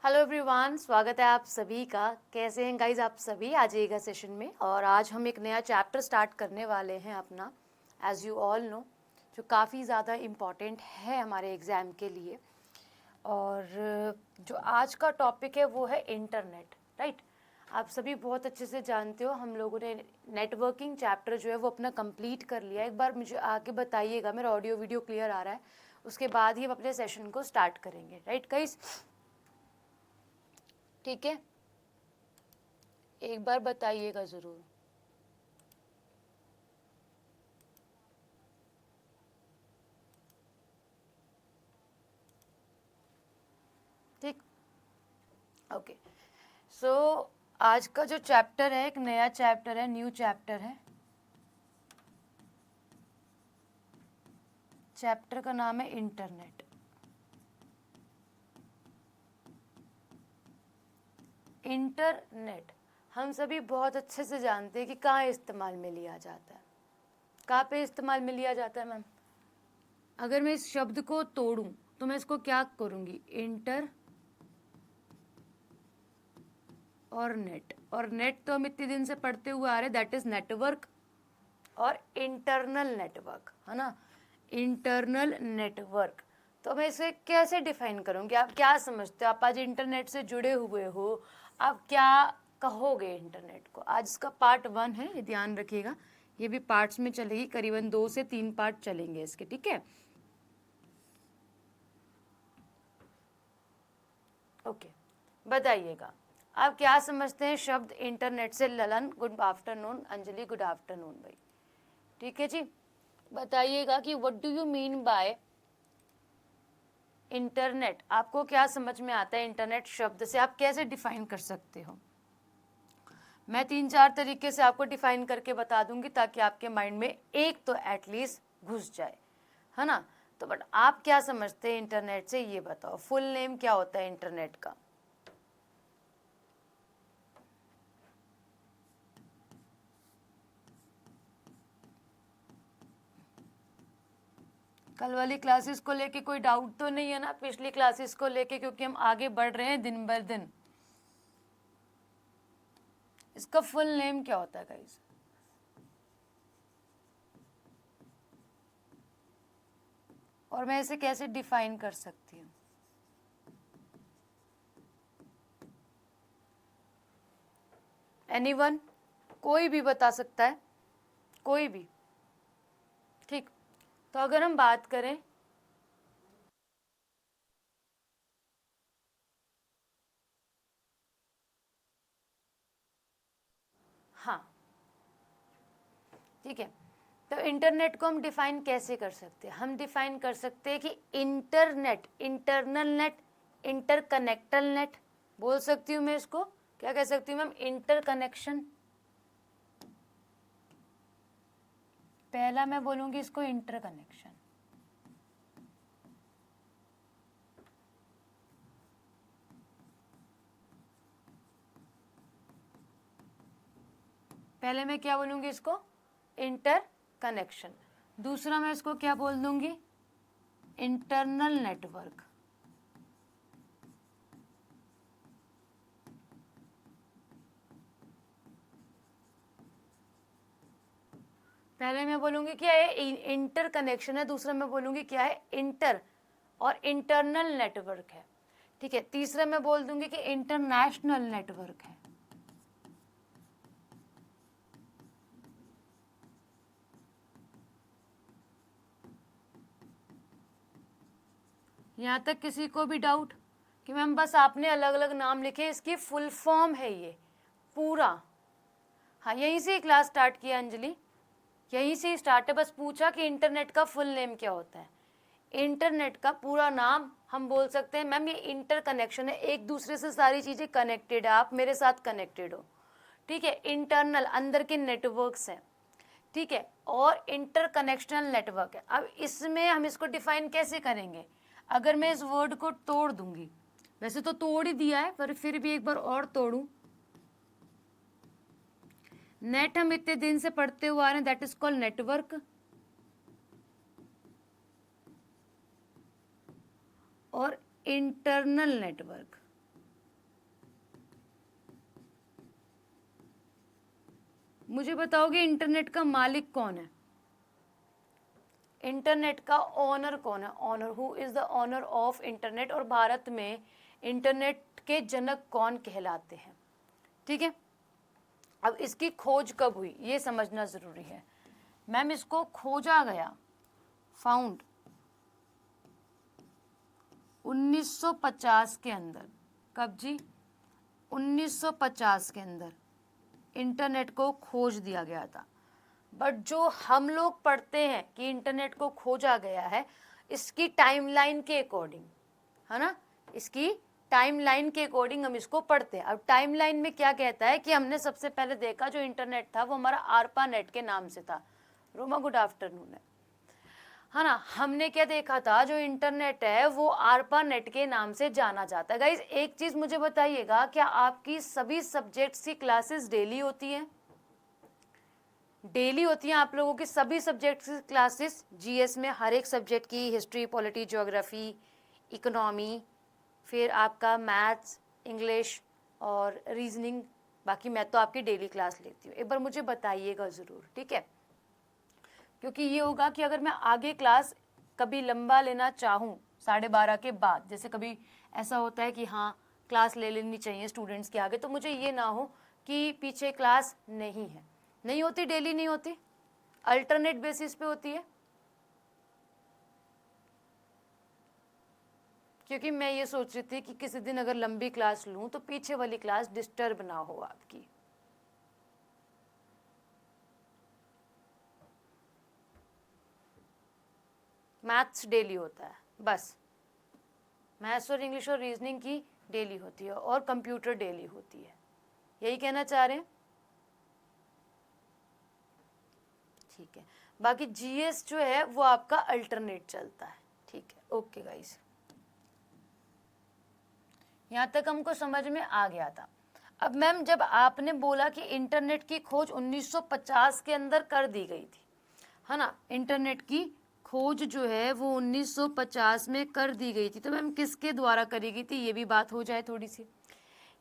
Hello everyone, स्वागत है आप सभी का। कैसे हैं गाइज आप सभी? आ जाइएगा सेशन में। और आज हम एक नया चैप्टर स्टार्ट करने वाले हैं अपना, एज यू ऑल नो, जो काफ़ी ज़्यादा इम्पॉर्टेंट है हमारे एग्ज़ाम के लिए। और जो आज का टॉपिक है वो है इंटरनेट, राइट। आप सभी बहुत अच्छे से जानते हो, हम लोगों ने नेटवर्किंग चैप्टर जो है वो अपना कंप्लीट कर लिया। एक बार मुझे आके बताइएगा, मेरा ऑडियो वीडियो क्लियर आ रहा है? उसके बाद ही हम अपने सेशन को स्टार्ट करेंगे, राइट गाइज? ठीक है, एक बार बताइएगा ज़रूर। ठीक, ओके। सो आज का जो चैप्टर है एक नया चैप्टर है, न्यू चैप्टर है। चैप्टर का नाम है इंटरनेट। इंटरनेट हम सभी बहुत अच्छे से जानते हैं कि कहाँ इस्तेमाल में लिया जाता है। कहाँ पे इस्तेमाल में लिया जाता है मैम? अगर मैं इस शब्द को तोड़ूं तो मैं इसको क्या करूंगी? इंटर और नेट। और नेट तो हम इतने दिन से पढ़ते हुए आ रहे हैं, दैट इज नेटवर्क। और इंटरनल नेटवर्क है ना, इंटरनल नेटवर्क। तो मैं इसे कैसे डिफाइन करूँगी? आप क्या समझते हो? आप आज इंटरनेट से जुड़े हुए हो, आप क्या कहोगे इंटरनेट को? आज इसका पार्ट 1 है, ये ध्यान रखिएगा। ये भी पार्ट्स में चलेगी, करीबन 2 से 3 पार्ट चलेंगे इसके, ठीक है? ओके, बताइएगा आप क्या समझते हैं शब्द इंटरनेट से? Lalan good afternoon, Anjali good afternoon भाई। ठीक है जी, बताइएगा कि what do you mean by internet. आपको क्या समझ में आता है इंटरनेट शब्द से? आप कैसे डिफाइन कर सकते हो? मैं 3-4 तरीके से आपको डिफाइन करके बता दूंगी ताकि आपके माइंड में एक तो एटलीस्ट घुस जाए, है ना। तो बट आप क्या समझते हैं इंटरनेट से, ये बताओ। फुल नेम क्या होता है इंटरनेट का? कल वाली क्लासेस को लेके कोई डाउट तो नहीं है ना, पिछली क्लासेस को लेके? क्योंकि हम आगे बढ़ रहे हैं दिन बर दिन। इसका फुल नेम क्या होता है गाइस? और मैं इसे कैसे डिफाइन कर सकती हूँ? एनीवन? कोई भी बता सकता है, कोई भी। ठीक, तो अगर हम बात करें, हाँ ठीक है, तो इंटरनेट को हम डिफाइन कैसे कर सकते हैं? हम डिफाइन कर सकते हैं कि इंटरनेट, इंटरनल नेट, इंटरकनेक्टल नेट बोल सकती हूँ मैं इसको। क्या कह सकती हूँ मैम? इंटरकनेक्शन। पहला मैं बोलूंगी इसको इंटरकनेक्शन। पहले मैं क्या बोलूंगी इसको? इंटरकनेक्शन। दूसरा मैं इसको क्या बोल दूंगी? Internal network. पहले मैं बोलूंगी क्या है? इंटर कनेक्शन है। दूसरा मैं बोलूंगी क्या है? इंटर और इंटरनल नेटवर्क है। ठीक है, तीसरा मैं बोल दूंगी कि इंटरनेशनल नेटवर्क है। यहाँ तक किसी को भी डाउट कि मैम बस आपने अलग अलग नाम लिखे, इसकी फुल फॉर्म है ये पूरा? हाँ, यहीं से ही क्लास स्टार्ट किया अंजलि, यहीं से ही स्टार्ट है। बस पूछा कि इंटरनेट का फुल नेम क्या होता है। इंटरनेट का पूरा नाम हम बोल सकते हैं मैम ये इंटर कनेक्शन है, एक दूसरे से सारी चीज़ें कनेक्टेड है, आप मेरे साथ कनेक्टेड हो। ठीक है, इंटरनल अंदर के नेटवर्क्स हैं, ठीक है, और इंटर कनेक्शनल नेटवर्क है। अब इसमें हम इसको डिफाइन कैसे करेंगे? अगर मैं इस वर्ड को तोड़ दूंगी, वैसे तो तोड़ ही दिया है पर फिर भी एक बार और तोड़ूं। नेट हम इतने दिन से पढ़ते हुए आ रहे हैं, दैट इज कॉल्ड नेटवर्क। और इंटरनल नेटवर्क, मुझे बताओगे इंटरनेट का मालिक कौन है? इंटरनेट का ओनर कौन है? Owner, who is the owner of internet? और भारत में इंटरनेट के जनक कौन कहलाते हैं? ठीक है, अब इसकी खोज कब हुई ये समझना जरूरी है। मैम इसको खोजा गया, फाउंड 1950 के अंदर। कब जी? 1950 के अंदर इंटरनेट को खोज दिया गया था। बट जो हम लोग पढ़ते हैं कि इंटरनेट को खोजा गया है, इसकी टाइमलाइन के अकॉर्डिंग, है ना, इसकी टाइमलाइन के अकॉर्डिंग हम इसको पढ़ते हैं। अब टाइमलाइन में क्या कहता है कि हमने सबसे पहले देखा जो इंटरनेट था वो हमारा आरपा नेट के नाम से था। रोमा गुड आफ्टरनून है ना। हमने क्या देखा था, जो इंटरनेट है वो आरपा नेट के नाम से जाना जाता है। गाइस एक चीज मुझे बताइएगा, क्या आपकी सभी सब्जेक्ट्स की क्लासेस डेली होती हैं? डेली होती हैं आप लोगों की सभी सब्जेक्ट्स की क्लासेस? जीएस में हर एक सब्जेक्ट की, हिस्ट्री, पॉलिटी, ज्योग्राफी, इकोनॉमी, फिर आपका मैथ्स, इंग्लिश और रीजनिंग, बाकी मैं तो आपकी डेली क्लास लेती हूँ। एक बार मुझे बताइएगा ज़रूर, ठीक है? क्योंकि ये होगा कि अगर मैं आगे क्लास कभी लंबा लेना चाहूँ 12:30 के बाद, जैसे कभी ऐसा होता है कि हाँ क्लास ले लेनी चाहिए स्टूडेंट्स के आगे, तो मुझे ये ना हो कि पीछे क्लास नहीं है। नहीं होती, डेली नहीं होती, अल्टरनेट बेसिस पे होती है। क्योंकि मैं ये सोच रही थी कि किसी दिन अगर लंबी क्लास लूँ तो पीछे वाली क्लास डिस्टर्ब ना हो आपकी। मैथ्स डेली होता है, बस मैथ्स और इंग्लिश और रीजनिंग की डेली होती है, और कंप्यूटर डेली होती है, यही कहना चाह रहे हैं? ठीक है, बाकी जीएस जो है वो आपका अल्टरनेट चलता है। ठीक है, ओके गाइस, यहाँ तक हमको समझ में आ गया था। अब मैम जब आपने बोला कि इंटरनेट की खोज 1950 के अंदर कर दी गई थी, है ना, इंटरनेट की खोज जो है वो 1950 में कर दी गई थी, तो मैम किसके द्वारा करी गई थी ये भी बात हो जाए थोड़ी सी।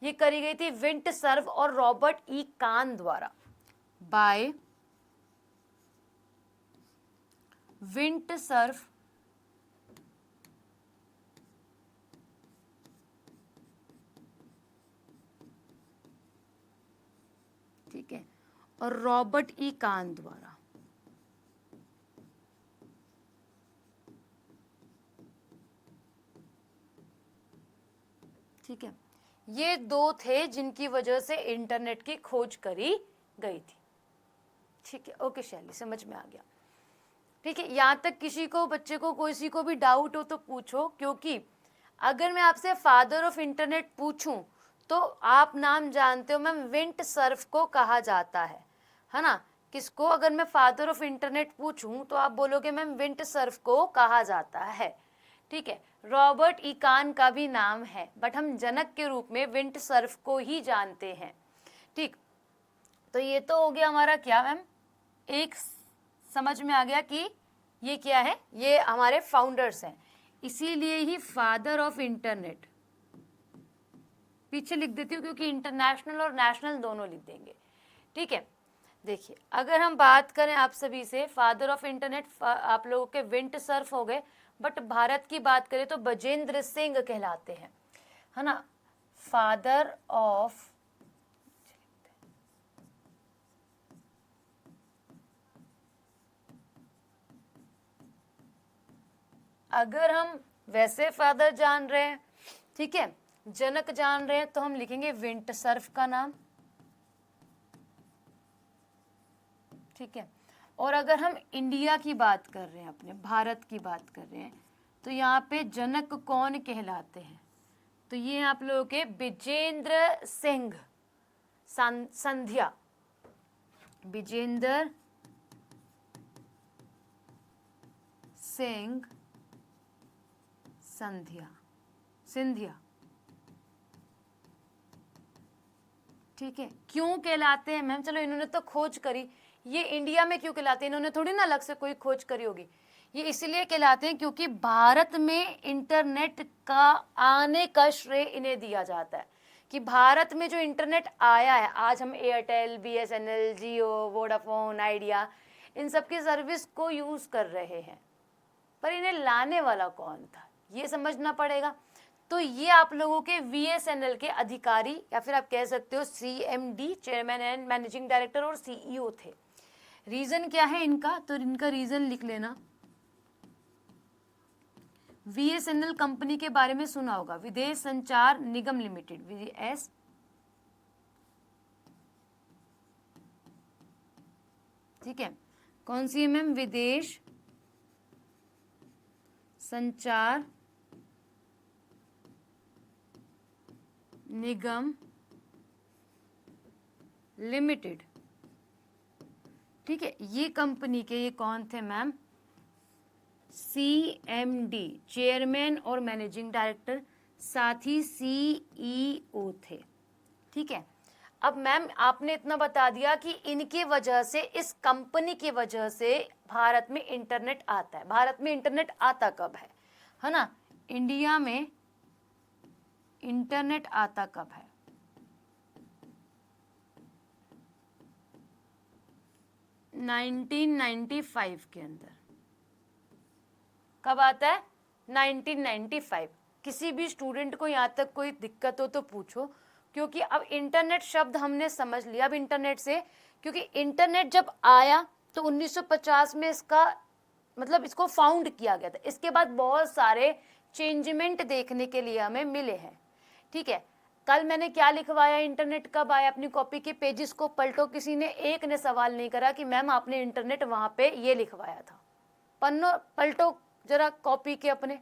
ये करी गई थी विंटसर्फ और रॉबर्ट ई कान द्वारा, बाय विंटसर्फ ठीक है, और रॉबर्ट ई कान द्वारा। ठीक है, ये दो थे जिनकी वजह से इंटरनेट की खोज करी गई थी। ठीक है, ओके शैली, समझ में आ गया। ठीक है, यहाँ तक किसी को, बच्चे को, किसी को भी डाउट हो तो पूछो, क्योंकि अगर मैं आपसे फादर ऑफ इंटरनेट पूछूं तो आप नाम जानते हो मैम, विंटसर्फ को कहा जाता है ना। किसको? अगर मैं फादर ऑफ इंटरनेट पूछूं तो आप बोलोगे मैम विंटसर्फ को कहा जाता है। ठीक है, रॉबर्ट ई कान का भी नाम है, बट हम जनक के रूप में विंटसर्फ को ही जानते हैं। ठीक, तो ये तो हो गया हमारा क्या मैम, एक समझ में आ गया कि ये क्या है, ये हमारे फाउंडर्स हैं, इसीलिए ही फादर ऑफ इंटरनेट पीछे लिख देती हूँ, क्योंकि इंटरनेशनल और नेशनल दोनों लिख देंगे। ठीक है, देखिए अगर हम बात करें आप सभी से, फादर ऑफ इंटरनेट आप लोगों के विंटसर्फ हो गए, बट भारत की बात करें तो बजेंद्र सिंह कहलाते हैं, है ना, फादर ऑफ, अगर हम वैसे फादर जान रहे हैं, ठीक है, जनक जान रहे हैं, तो हम लिखेंगे विंटसर्फ का नाम। ठीक है, और अगर हम इंडिया की बात कर रहे हैं, अपने भारत की बात कर रहे हैं, तो यहाँ पे जनक कौन कहलाते हैं, तो ये आप लोगों के विजेंद्र सिंह संध्या, विजेंद्र सिंह सिंधिया। ठीक है, क्यों कहलाते हैं मैम? चलो इन्होंने तो खोज करी, ये इंडिया में क्यों कहलाते हैं? इन्होंने थोड़ी ना अलग से कोई खोज करी होगी। ये इसलिए कहलाते हैं क्योंकि भारत में इंटरनेट का आने का श्रेय इन्हें दिया जाता है, कि भारत में जो इंटरनेट आया है, आज हम एयरटेल, बीएसएनएल, जियो, वोडाफोन, आइडिया, इन सब की सर्विस को यूज़ कर रहे हैं, पर इन्हें लाने वाला कौन था, ये समझना पड़ेगा। तो ये आप लोगों के बीएसएनएल के अधिकारी, या फिर आप कह सकते हो CMD, chairman and managing director और सीईओ थे। रीज़न क्या है इनका, तो इनका रीज़न लिख लेना। बीएसएनएल कंपनी के बारे में सुना होगा, विदेश संचार निगम लिमिटेड, VS, ठीक है। कौन सी है मैम, विदेश संचार निगम लिमिटेड, ठीक है। ये कंपनी के ये कौन थे मैम, CMD, चेयरमैन और मैनेजिंग डायरेक्टर, साथ ही CEO थे, ठीक है। अब मैम आपने इतना बता दिया कि इनकी वजह से, इस कंपनी की वजह से भारत में इंटरनेट आता है। भारत में इंटरनेट आता कब है ना, इंडिया में इंटरनेट आता कब है, नाइनटीन 1995 के अंदर। कब आता है, 1995। किसी भी स्टूडेंट को यहाँ तक कोई दिक्कत हो तो पूछो, क्योंकि अब इंटरनेट शब्द हमने समझ लिया। अब इंटरनेट से, क्योंकि इंटरनेट जब आया तो 1950 में इसका मतलब इसको फाउंड किया गया था। इसके बाद बहुत सारे चेंजमेंट देखने के लिए हमें मिले हैं, ठीक है। कल मैंने क्या लिखवाया, इंटरनेट कब आया, अपनी कॉपी के पेजेस को पलटो, किसी ने एक ने सवाल नहीं करा कि मैम आपने इंटरनेट वहाँ पे ये लिखवाया था। पन्नों पलटो जरा कॉपी के अपने,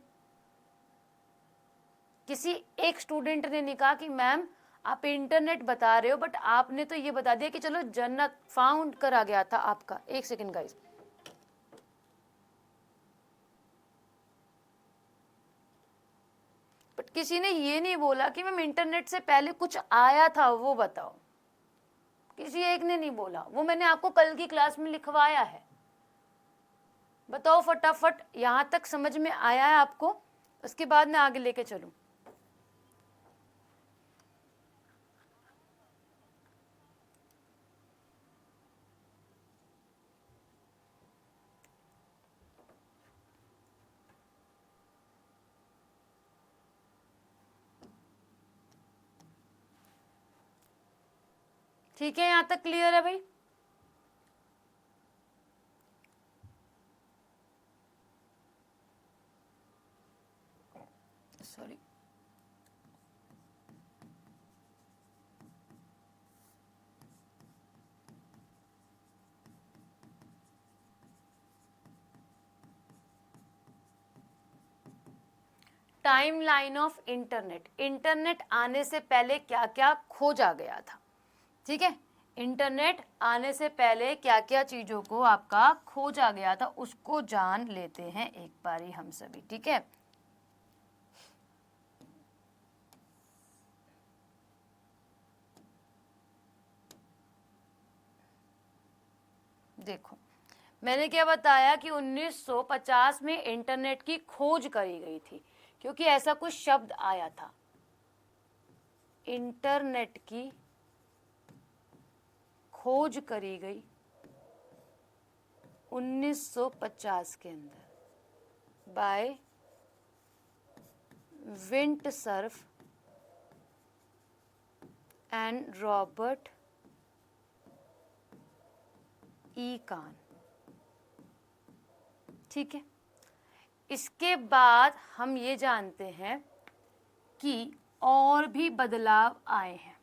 किसी एक स्टूडेंट ने नहीं कहा कि मैम आप इंटरनेट बता रहे हो, बट आपने तो ये बता दिया कि चलो जन्नत फाउंड करा गया था आपका। एक सेकंड गाइस, बट किसी ने ये नहीं बोला कि मैम इंटरनेट से पहले कुछ आया था वो बताओ, किसी एक ने नहीं बोला। वो मैंने आपको कल की क्लास में लिखवाया है, बताओ फटाफट। यहाँ तक समझ में आया है आपको, उसके बाद मैं आगे लेके चलूं। ठीक है, यहाँ तक क्लियर है भाई। Sorry, time line of internet. Internet आने से पहले क्या क्या खोजा गया था, ठीक है। इंटरनेट आने से पहले क्या क्या चीज़ों को आपका खोजा गया था, उसको जान लेते हैं एक बारी हम सभी, ठीक है। देखो मैंने क्या बताया कि 1950 में इंटरनेट की खोज करी गई थी, क्योंकि ऐसा कुछ शब्द आया था, इंटरनेट की खोज करी गई 1950 के अंदर by Vint Cerf and Robert E Kahn, ठीक है। इसके बाद हम ये जानते हैं कि और भी बदलाव आए हैं,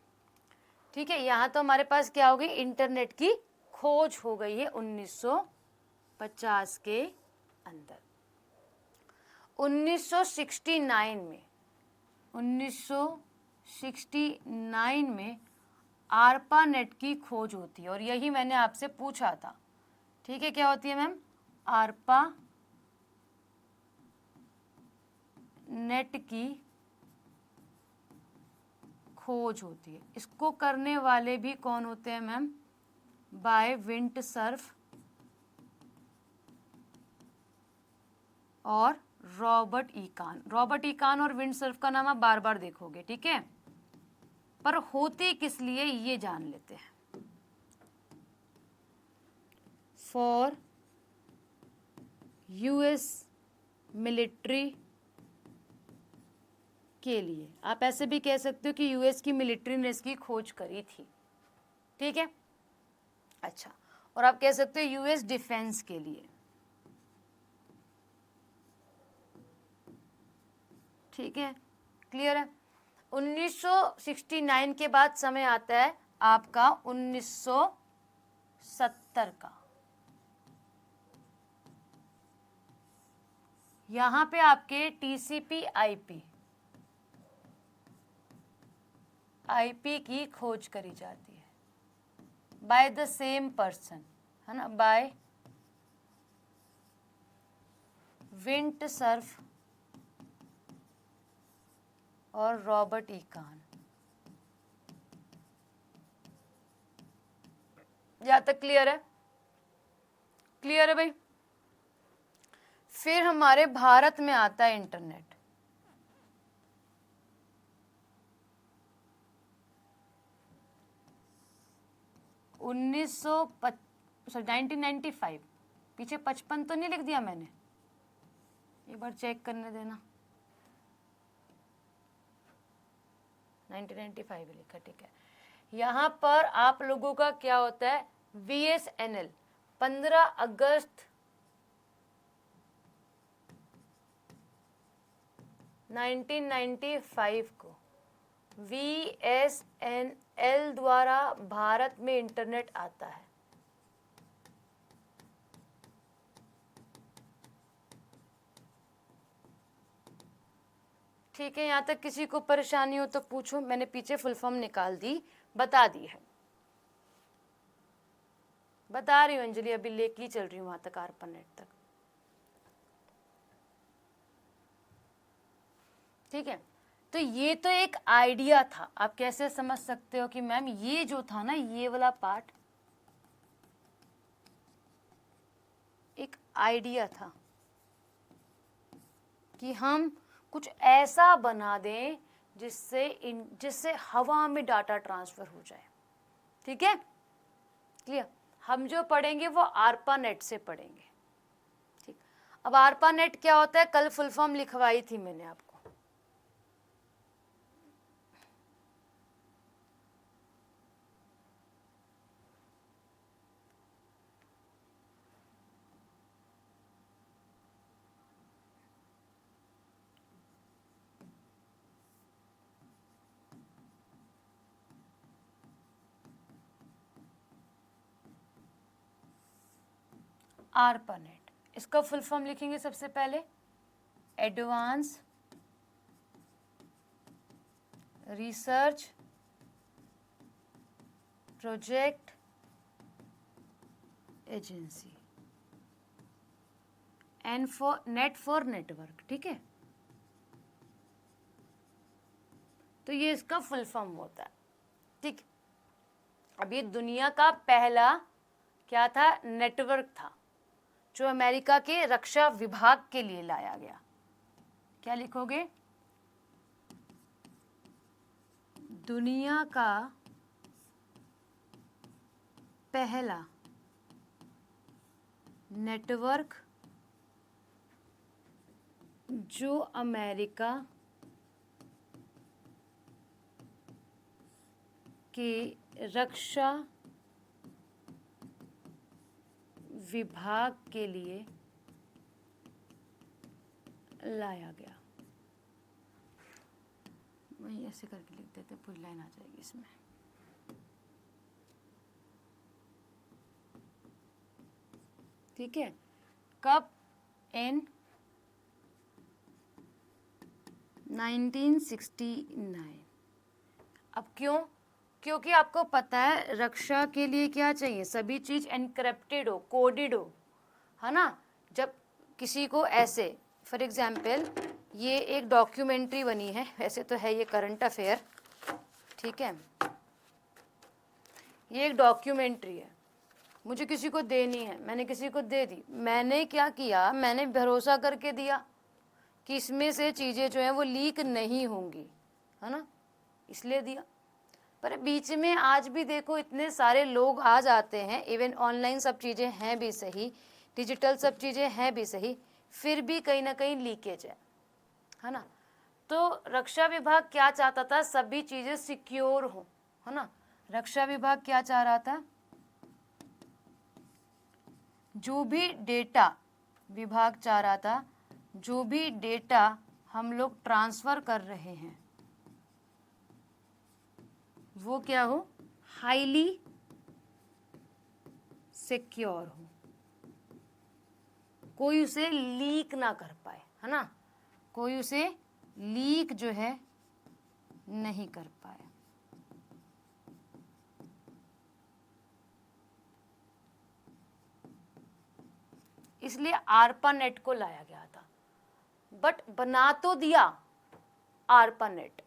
ठीक है। यहाँ तो हमारे पास क्या हो गई, इंटरनेट की खोज हो गई है 1950 के अंदर। 1969 में आरपा नेट की खोज होती है, और यही मैंने आपसे पूछा था, ठीक है। क्या होती है मैम, आरपा नेट की खोज होती है। इसको करने वाले भी कौन होते हैं मैम, बाय विंटसर्फ और रॉबर्ट ई कान। रॉबर्ट ई कान और विंटसर्फ का नाम आप बार बार देखोगे, ठीक है। पर होती किस लिए ये जान लेते हैं। फॉर यूएस मिलिट्री के लिए, आप ऐसे भी कह सकते हो कि यूएस की मिलिट्री ने इसकी खोज करी थी, ठीक है। अच्छा, और आप कह सकते हो यूएस डिफेंस के लिए, ठीक है, क्लियर है। 1969 के बाद समय आता है आपका 1970 का। यहां पे आपके टीसीपी आईपी की खोज करी जाती है बाय द सेम पर्सन, है ना, बाय विंटसर्फ और रॉबर्ट ई कान। यहां तक क्लियर है? क्लियर है भाई। फिर हमारे भारत में आता है इंटरनेट। उन्नीस सौ 1995, पीछे 55 तो नहीं लिख दिया मैंने, एक बार चेक करने देना। 1995 लिखा, ठीक है। यहाँ पर आप लोगों का क्या होता है, VSNL 15 अगस्त 1995 को VSNL द्वारा भारत में इंटरनेट आता है। ठीक है, यहाँ तक किसी को परेशानी हो तो पूछो, मैंने पीछे फुल फॉर्म निकाल दी, बता दी है, बता रही हूँ अंजलि, अभी लेके चल रही हूँ वहां तक, ARPANET तक, ठीक है। तो ये तो एक आइडिया था, आप कैसे समझ सकते हो कि मैम ये जो था ना, ये वाला पार्ट एक आइडिया था कि हम कुछ ऐसा बना दें जिससे हवा में डाटा ट्रांसफर हो जाए, ठीक है, क्लियर। हम जो पढ़ेंगे वो ARPANET से पढ़ेंगे, ठीक। अब ARPANET क्या होता है, कल फुल फॉर्म लिखवाई थी मैंने आपको। ARPANET, इसका फुल फॉर्म लिखेंगे सबसे पहले, advance research project agency, net for network, ठीक है। तो ये इसका फुल फॉर्म होता है, ठीक। अब ये दुनिया का पहला क्या था, नेटवर्क था, जो अमेरिका के रक्षा विभाग के लिए लाया गया। क्या लिखोगे, दुनिया का पहला नेटवर्क जो अमेरिका के रक्षा विभाग के लिए लाया गया। वही ऐसे करके लिख देते, पूरी लाइन आ जाएगी इसमें। ठीक है, कब, इन 1969। अब क्यों, क्योंकि आपको पता है रक्षा के लिए क्या चाहिए, सभी चीज एनक्रिप्टेड हो, कोडेड हो, है ना। जब किसी को ऐसे, फॉर एग्जाम्पल ये एक डॉक्यूमेंट्री बनी है, वैसे तो है ये करंट अफेयर, ठीक है, ये एक डॉक्यूमेंट्री है, मुझे किसी को देनी है, मैंने किसी को दे दी। मैंने क्या किया, मैंने भरोसा करके दिया कि इसमें से चीज़ें जो हैं वो लीक नहीं होंगी, है ना, इसलिए दिया। पर बीच में आज भी देखो इतने सारे लोग आ जाते हैं, इवन ऑनलाइन सब चीज़ें हैं भी सही, डिजिटल सब चीज़ें हैं भी सही, फिर भी कहीं ना कहीं लीकेज है ना। तो रक्षा विभाग क्या चाहता था, सभी चीज़ें सिक्योर हो, है ना। रक्षा विभाग क्या चाह रहा था, जो भी डेटा विभाग चाह रहा था, जो भी डेटा हम लोग ट्रांसफर कर रहे हैं वो क्या हो, हाईली सिक्योर हो, कोई उसे लीक ना कर पाए, है ना, कोई उसे लीक जो है नहीं कर पाए। इसलिए आरपा नेट को लाया गया था, बट बना तो दिया आरपा नेट,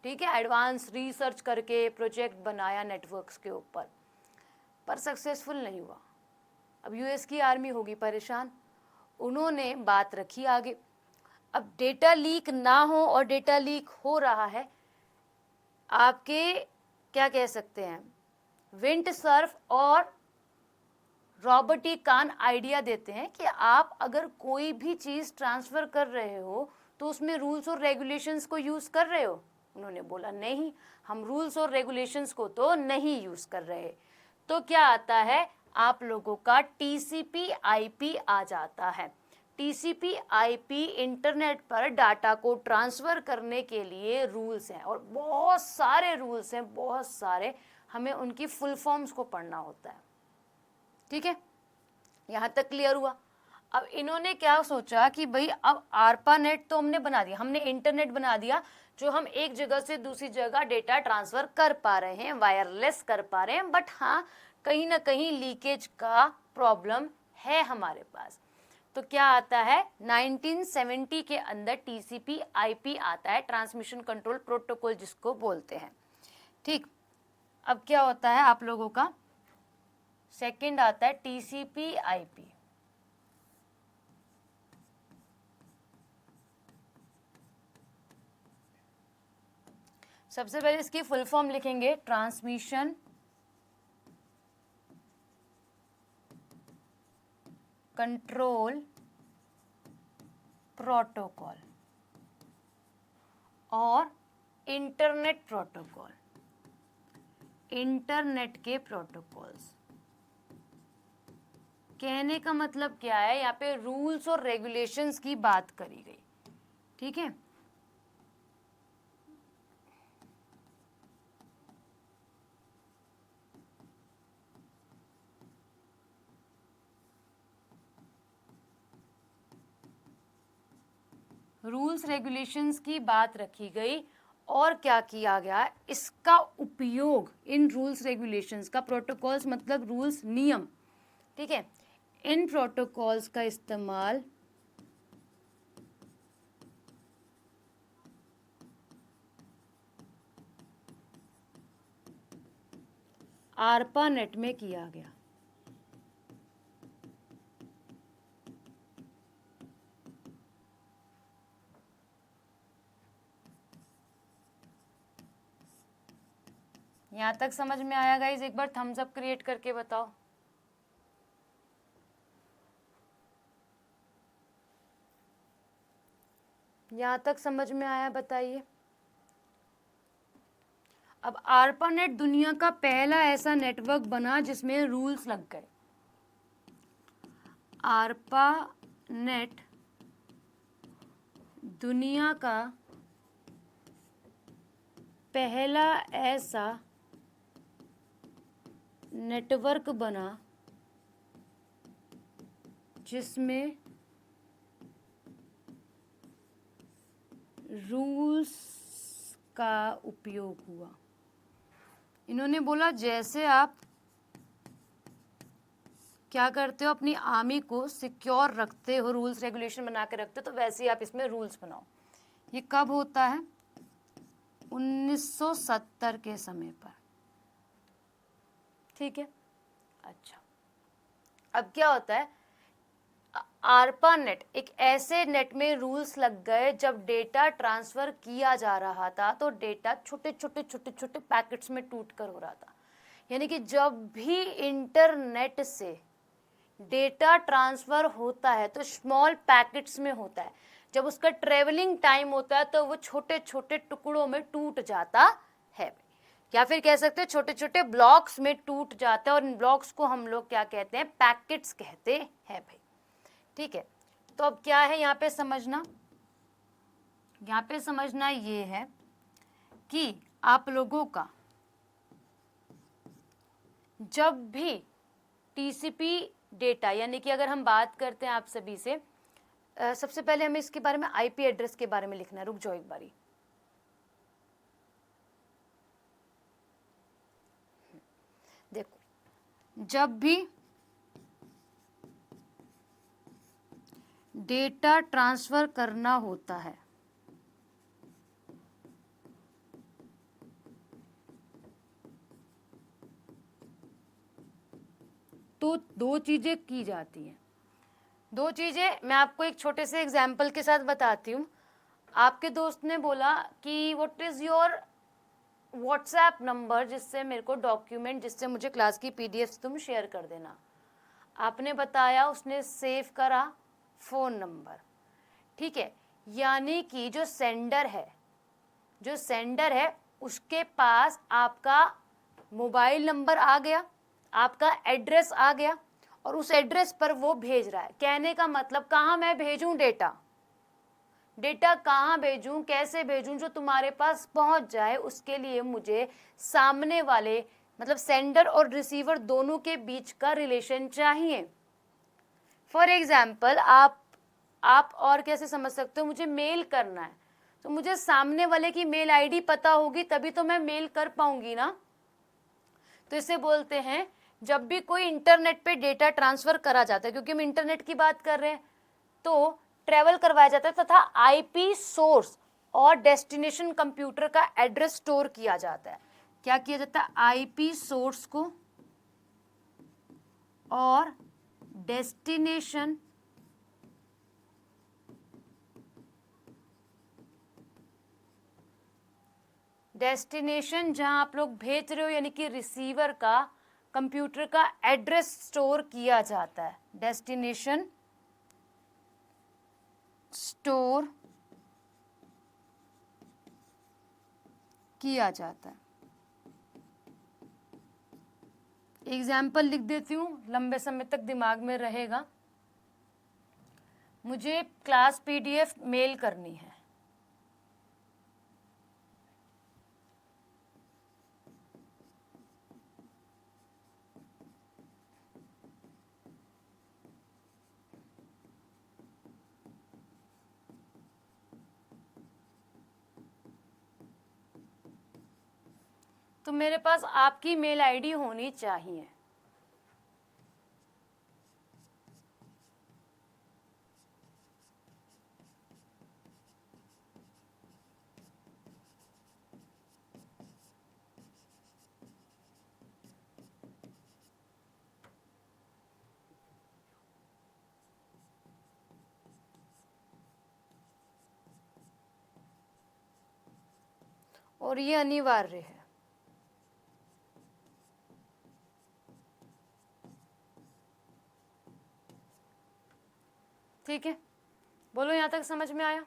ठीक है, एडवांस रिसर्च करके प्रोजेक्ट बनाया नेटवर्क्स के ऊपर, पर सक्सेसफुल नहीं हुआ। अब यूएस की आर्मी होगी परेशान, उन्होंने बात रखी आगे। अब डेटा लीक ना हो और डेटा लीक हो रहा है, आपके क्या कह सकते हैं, विंड सर्फ और रॉबर्ट ई कान आइडिया देते हैं कि आप अगर कोई भी चीज़ ट्रांसफ़र कर रहे हो तो उसमें रूल्स और रेगुलेशंस को यूज़ कर रहे हो। उन्होंने बोला नहीं, हम रूल्स और रेगुलेशंस को तो नहीं यूज़ कर रहे। तो क्या आता है, आप लोगों का टीसीपी आईपी आ जाता है। टीसीपी आईपी इंटरनेट पर डाटा को ट्रांसफ़र करने के लिए रूल्स हैं, और बहुत सारे रूल्स हैं, बहुत सारे, हमें उनकी फुल फॉर्म्स को पढ़ना होता है, ठीक है। यहाँ तक क्लियर हुआ। अब इन्होंने क्या सोचा कि भाई अब आरपा नेट तो हमने बना दिया, हमने इंटरनेट बना दिया जो हम एक जगह से दूसरी जगह डेटा ट्रांसफ़र कर पा रहे हैं, वायरलेस कर पा रहे हैं, बट हाँ कहीं ना कहीं लीकेज का प्रॉब्लम है हमारे पास। तो क्या आता है, 1970 के अंदर टीसीपी आईपी आता है, ट्रांसमिशन कंट्रोल प्रोटोकॉल जिसको बोलते हैं, ठीक। अब क्या होता है आप लोगों का, सेकंड आता है टीसीपी आईपी। सबसे पहले इसकी फुल फॉर्म लिखेंगे, ट्रांसमिशन कंट्रोल प्रोटोकॉल और इंटरनेट प्रोटोकॉल, इंटरनेट के प्रोटोकॉल्स। कहने का मतलब क्या है, यहाँ पे रूल्स और रेगुलेशंस की बात करी गई, ठीक है। रूल्स रेगुलेशंस की बात रखी गई, और क्या किया गया, इसका उपयोग, इन रूल्स रेगुलेशंस का, प्रोटोकॉल्स मतलब रूल्स नियम, ठीक है, इन प्रोटोकॉल्स का इस्तेमाल आरपा नेट में किया गया। यहां तक समझ में आया गाइस? एक बार थम्स अप क्रिएट करके बताओ। यहां तक समझ में आया, बताइए। अब आरपानेट दुनिया का पहला ऐसा नेटवर्क बना जिसमें रूल्स लग गए। आरपानेट दुनिया का पहला ऐसा नेटवर्क बना जिसमें रूल्स का उपयोग हुआ। इन्होंने बोला जैसे आप क्या करते हो, अपनी आर्मी को सिक्योर रखते हो, रूल्स रेगुलेशन बना के रखते हो, तो वैसे ही आप इसमें रूल्स बनाओ। ये कब होता है? 1970 के समय पर, ठीक है। अच्छा, अब क्या होता है, ARPANET एक ऐसे नेट में रूल्स लग गए जब डेटा ट्रांसफर किया जा रहा था तो डेटा छोटे छोटे छोटे छोटे पैकेट्स में टूट कर हो रहा था। यानी कि जब भी इंटरनेट से डेटा ट्रांसफर होता है तो स्मॉल पैकेट्स में होता है। जब उसका ट्रेवलिंग टाइम होता है तो वो छोटे छोटे टुकड़ों में टूट जाता है, या फिर कह सकते हैं छोटे छोटे ब्लॉक्स में टूट जाता है, और इन ब्लॉक्स को हम लोग क्या कहते हैं, पैकेट्स कहते हैं भाई। ठीक है, तो अब क्या है यहाँ पे समझना, यहाँ पे समझना ये है कि आप लोगों का जब भी टीसीपी डेटा, यानी कि अगर हम बात करते हैं आप सभी से, सबसे पहले हमें इसके बारे में आईपी एड्रेस के बारे में लिखना है। रुक जाओ एक बारी, देखो जब भी डेटा ट्रांसफर करना होता है तो दो चीजें की जाती हैं। दो चीजें मैं आपको एक छोटे से एग्जाम्पल के साथ बताती हूँ। आपके दोस्त ने बोला कि what is your WhatsApp number जिससे मेरे को डॉक्यूमेंट, जिससे मुझे क्लास की पीडीएफ तुम शेयर कर देना। आपने बताया, उसने सेव करा फ़ोन नंबर। ठीक है, यानी कि जो सेंडर है उसके पास आपका मोबाइल नंबर आ गया, आपका एड्रेस आ गया, और उस एड्रेस पर वो भेज रहा है। कहने का मतलब कहाँ मैं भेजूं डेटा कहाँ भेजूं, कैसे भेजूं, जो तुम्हारे पास पहुंच जाए, उसके लिए मुझे सामने वाले मतलब सेंडर और रिसीवर दोनों के बीच का रिलेशन चाहिए। फॉर एग्जाम्पल आप और कैसे समझ सकते हो, मुझे मेल करना है तो मुझे सामने वाले की मेल आईडी पता होगी तभी तो मैं मेल कर पाऊंगी ना। तो इसे बोलते हैं, जब भी कोई इंटरनेट पे डेटा ट्रांसफर करा जाता है, क्योंकि हम इंटरनेट की बात कर रहे हैं, तो ट्रेवल करवाया जाता है तथा आईपी सोर्स और डेस्टिनेशन कंप्यूटर का एड्रेस स्टोर किया जाता है। क्या किया जाता है, आईपी सोर्स को और डेस्टिनेशन जहां आप लोग भेज रहे हो, यानी कि रिसीवर का कंप्यूटर का एड्रेस स्टोर किया जाता है। डेस्टिनेशन स्टोर किया जाता है। एग्जाम्पल लिख देती हूँ, लंबे समय तक दिमाग में रहेगा। मुझे क्लास पीडीएफ मेल करनी है, तो मेरे पास आपकी मेल आईडी होनी चाहिए। और ये अनिवार्य है। ठीक है, बोलो यहाँ तक समझ में आया?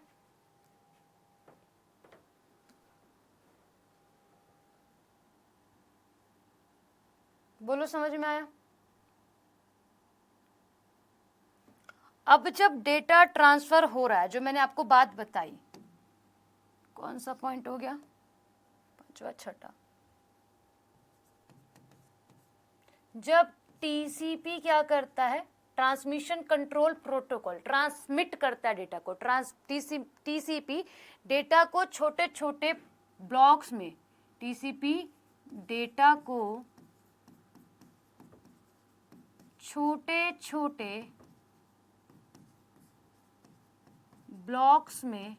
बोलो समझ में आया? अब जब डेटा ट्रांसफर हो रहा है, जो मैंने आपको बात बताई, कौन सा पॉइंट हो गया, पांचवा छठा, जब टीसीपी क्या करता है, ट्रांसमिशन कंट्रोल प्रोटोकॉल ट्रांसमिट करता है डेटा को, टीसीपी डेटा को छोटे छोटे ब्लॉक्स में, टीसीपी डेटा को छोटे छोटे ब्लॉक्स में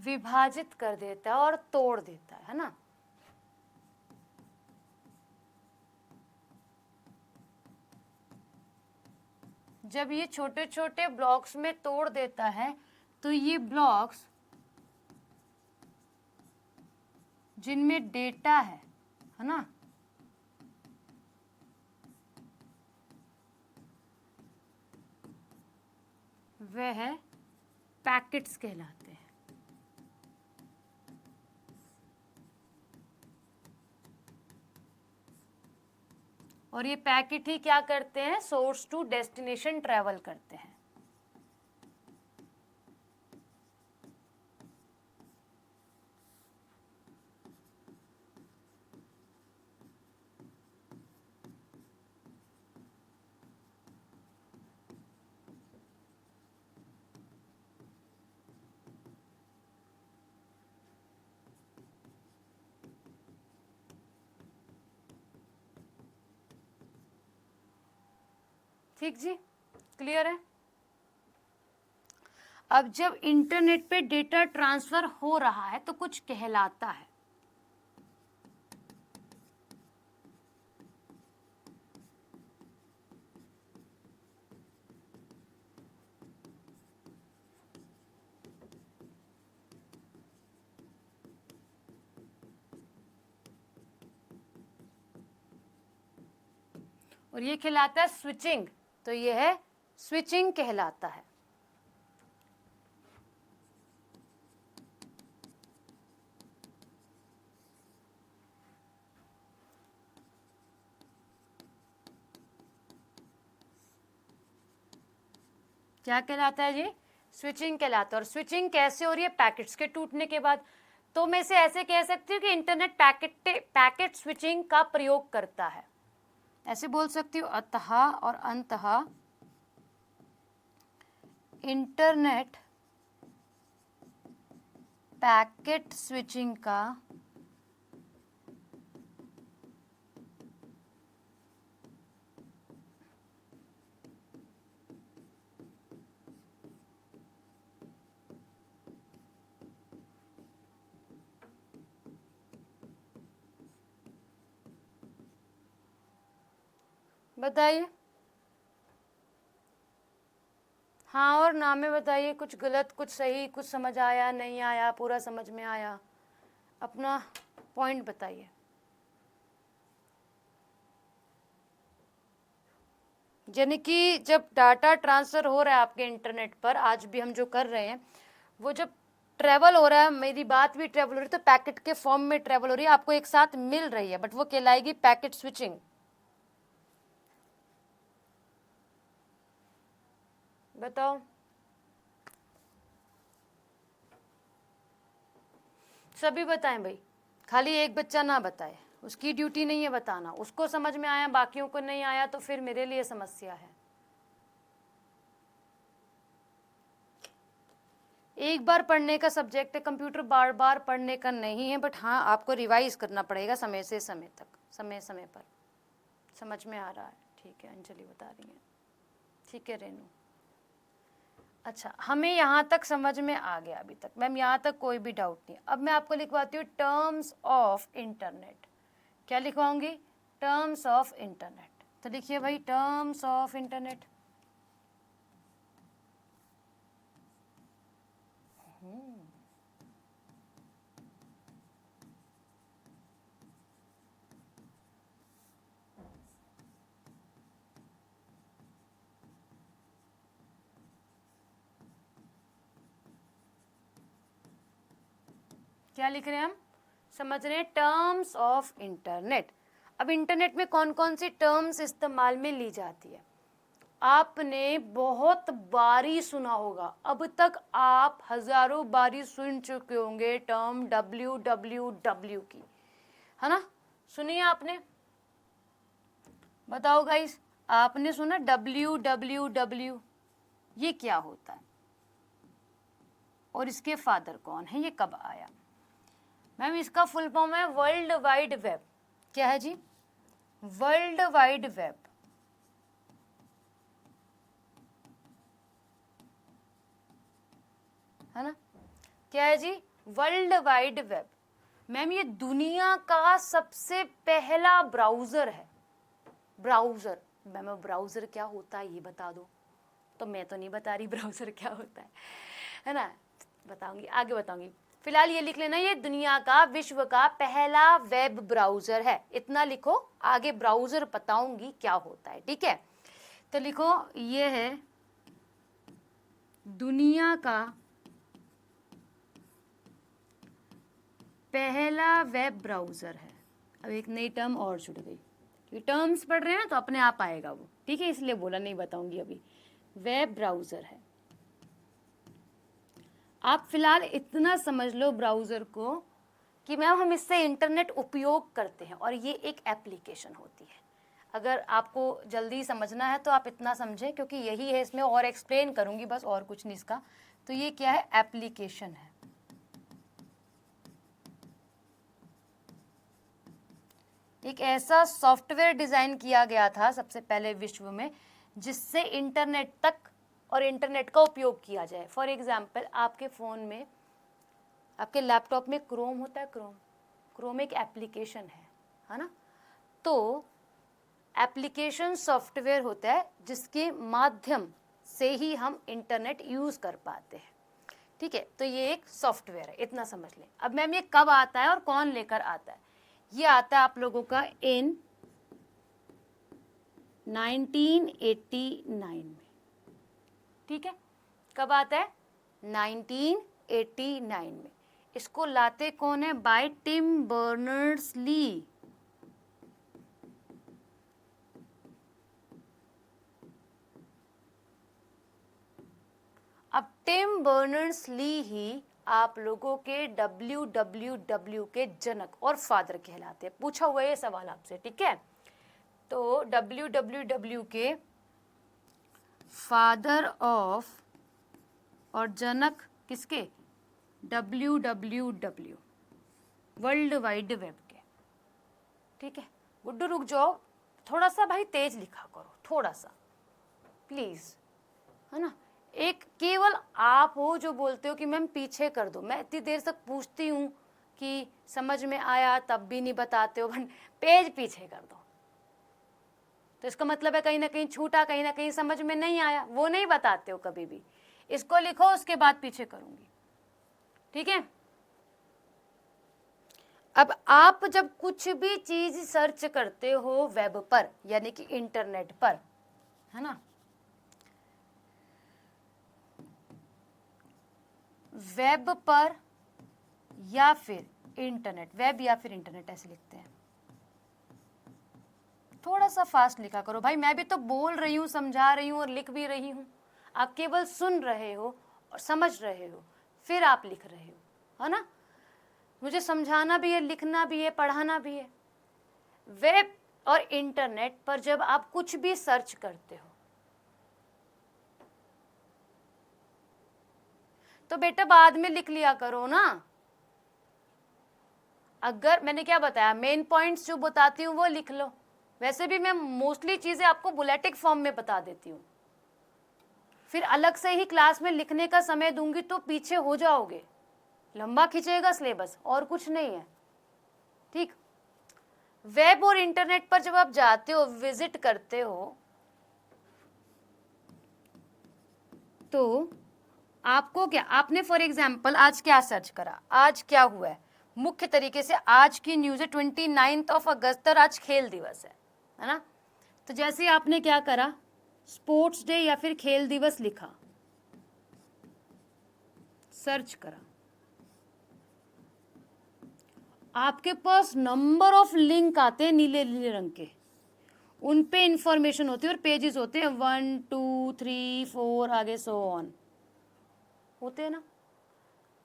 विभाजित कर देता है और तोड़ देता है ना। जब ये छोटे छोटे ब्लॉक्स में तोड़ देता है तो ये ब्लॉक्स जिनमें डेटा है ना, वह पैकेट्स कहलाते हैं। और ये पैकेट ही क्या करते हैं, सोर्स टू डेस्टिनेशन ट्रेवल करते हैं। ठीक जी, क्लियर है। अब जब इंटरनेट पे डेटा ट्रांसफर हो रहा है तो कुछ कहलाता है। और ये कहलाता है स्विचिंग। तो ये है स्विचिंग कहलाता है। क्या कहलाता है जी, स्विचिंग कहलाता है। और स्विचिंग कैसे हो रही है, पैकेट्स के टूटने के बाद। तो मैं इसे ऐसे कह सकती हूँ कि इंटरनेट पैकेट स्विचिंग का प्रयोग करता है, ऐसे बोल सकती हूँ। अतः और अंततः इंटरनेट पैकेट स्विचिंग का बताइए हाँ और ना में बताइए, कुछ गलत कुछ सही, कुछ समझ आया नहीं आया, पूरा समझ में आया, अपना पॉइंट बताइए। यानी कि जब डाटा ट्रांसफर हो रहा है आपके इंटरनेट पर, आज भी हम जो कर रहे हैं, वो जब ट्रेवल हो रहा है, मेरी बात भी ट्रेवल हो रही है, तो पैकेट के फॉर्म में ट्रेवल हो रही है, आपको एक साथ मिल रही है, बट वो कहलाएगी पैकेट स्विचिंग। बताओ, सभी बताएं भाई, खाली एक बच्चा ना बताए, उसकी ड्यूटी नहीं है बताना। उसको समझ में आया, बाकियों को नहीं आया तो फिर मेरे लिए समस्या है। एक बार पढ़ने का सब्जेक्ट है कंप्यूटर, बार बार पढ़ने का नहीं है, बट हाँ आपको रिवाइज करना पड़ेगा समय से समय तक, समय समय पर। समझ में आ रहा है? ठीक है, अंजलि बता रही है। ठीक है रेनू, अच्छा हमें यहाँ तक समझ में आ गया अभी तक मैम, यहाँ तक कोई भी डाउट नहीं। अब मैं आपको लिखवाती हूँ टर्म्स ऑफ इंटरनेट। क्या लिखवाऊंगी? Terms of internet. तो लिखिए भाई, टर्म्स ऑफ इंटरनेट। क्या लिख रहे हैं हम? समझ रहे हैं, टर्म्स ऑफ इंटरनेट। अब इंटरनेट में कौन कौन सी टर्म्स इस्तेमाल में ली जाती है? आपने बहुत बारी सुना होगा, अब तक आप हजारों बारी सुन चुके होंगे टर्म www की, है ना? सुनिए आपने, बताओ गाइस, आपने सुना www? ये क्या होता है और इसके फादर कौन है, ये कब आया? मैम इसका फुल फॉर्म है वर्ल्ड वाइड वेब। क्या है जी? World wide web. है ना? क्या है जी? वर्ल्ड वाइड वेब, मैम ये दुनिया का सबसे पहला ब्राउजर है। ब्राउजर, मैम ब्राउजर क्या होता है ये बता दो। तो मैं तो नहीं बता रही ब्राउजर क्या होता है ना, बताऊंगी, आगे बताऊंगी। फिलहाल ये लिख लेना, ये दुनिया का, विश्व का पहला वेब ब्राउजर है, इतना लिखो। आगे ब्राउजर बताऊंगी क्या होता है, ठीक है। तो लिखो, ये है दुनिया का पहला वेब ब्राउजर है। अब एक नई टर्म और जुड़ गई, क्योंकि टर्म्स पढ़ रहे हैं तो अपने आप आएगा वो, ठीक है, इसलिए बोला, नहीं बताऊंगी अभी। वेब ब्राउजर है। आप फिलहाल इतना समझ लो ब्राउजर को कि मैम हम इससे इंटरनेट उपयोग करते हैं और ये एक एप्लीकेशन होती है। अगर आपको जल्दी समझना है तो आप इतना समझें, क्योंकि यही है, इसमें और एक्सप्लेन करूंगी बस, और कुछ नहीं इसका। तो ये क्या है, एप्लीकेशन है। एक ऐसा सॉफ्टवेयर डिजाइन किया गया था सबसे पहले विश्व में, जिससे इंटरनेट तक और इंटरनेट का उपयोग किया जाए। फॉर एग्जाम्पल, आपके फ़ोन में, आपके लैपटॉप में क्रोम होता है, क्रोम एक एप्लीकेशन है ना। तो एप्लीकेशन सॉफ्टवेयर होता है जिसके माध्यम से ही हम इंटरनेट यूज़ कर पाते हैं, ठीक है। तो ये एक सॉफ्टवेयर है, इतना समझ लें। अब मैम ये कब आता है और कौन लेकर आता है? ये आता है आप लोगों का इन 1989 में, ठीक है। कब आता है? 1989 में। इसको लाते कौन है? By Tim Berners-Lee. अब टिम बर्नर्स-ली ही आप लोगों के WWW के जनक और फादर कहलाते हैं। पूछा हुआ ये सवाल आपसे, ठीक है। तो WWW के फादर ऑफ और जनक किसके? WWW, वर्ल्ड वाइड वेब के, ठीक है। गुड्डू रुक जाओ, थोड़ा सा भाई तेज लिखा करो, थोड़ा सा प्लीज, है ना। एक केवल आप हो जो बोलते हो कि मैम पीछे कर दो। मैं इतनी देर तक पूछती हूँ कि समझ में आया, तब भी नहीं बताते हो, पेज पीछे कर दो। तो इसका मतलब है कहीं ना कहीं छूटा, कहीं ना कहीं समझ में नहीं आया, वो नहीं बताते हो कभी भी। इसको लिखो, उसके बाद पीछे करूंगी, ठीक है। अब आप जब कुछ भी चीज सर्च करते हो वेब पर, यानी कि इंटरनेट पर, है ना, वेब पर या फिर इंटरनेट, वेब या फिर इंटरनेट ऐसे लिखते हैं। थोड़ा सा फास्ट लिखा करो भाई, मैं भी तो बोल रही हूँ, समझा रही हूँ और लिख भी रही हूँ। आप केवल सुन रहे हो और समझ रहे हो, फिर आप लिख रहे हो, है ना। मुझे समझाना भी है, लिखना भी है, पढ़ाना भी है। वेब और इंटरनेट पर जब आप कुछ भी सर्च करते हो तो बेटा बाद में लिख लिया करो ना। अगर मैंने क्या बताया, मेन पॉइंट्स जो बताती हूँ वो लिख लो। वैसे भी मैं मोस्टली चीजें आपको बुलेटिक फॉर्म में बता देती हूँ, फिर अलग से ही क्लास में लिखने का समय दूंगी तो पीछे हो जाओगे, लंबा खींचेगा सिलेबस, और कुछ नहीं है, ठीक। वेब और इंटरनेट पर जब आप जाते हो, विजिट करते हो, तो आपको क्या, आपने फॉर एग्जाम्पल आज क्या सर्च करा, आज क्या हुआ है, मुख्य तरीके से आज की न्यूज है 29 अगस्त, आज खेल दिवस है ना। तो जैसे आपने क्या करा, स्पोर्ट्स डे या फिर खेल दिवस लिखा, सर्च करा, आपके पास नंबर ऑफ लिंक आते हैं नीले नीले रंग के, उन पे इंफॉर्मेशन होती है और पेजेस होते हैं 1 2 3 4 आगे सो ऑन होते हैं ना।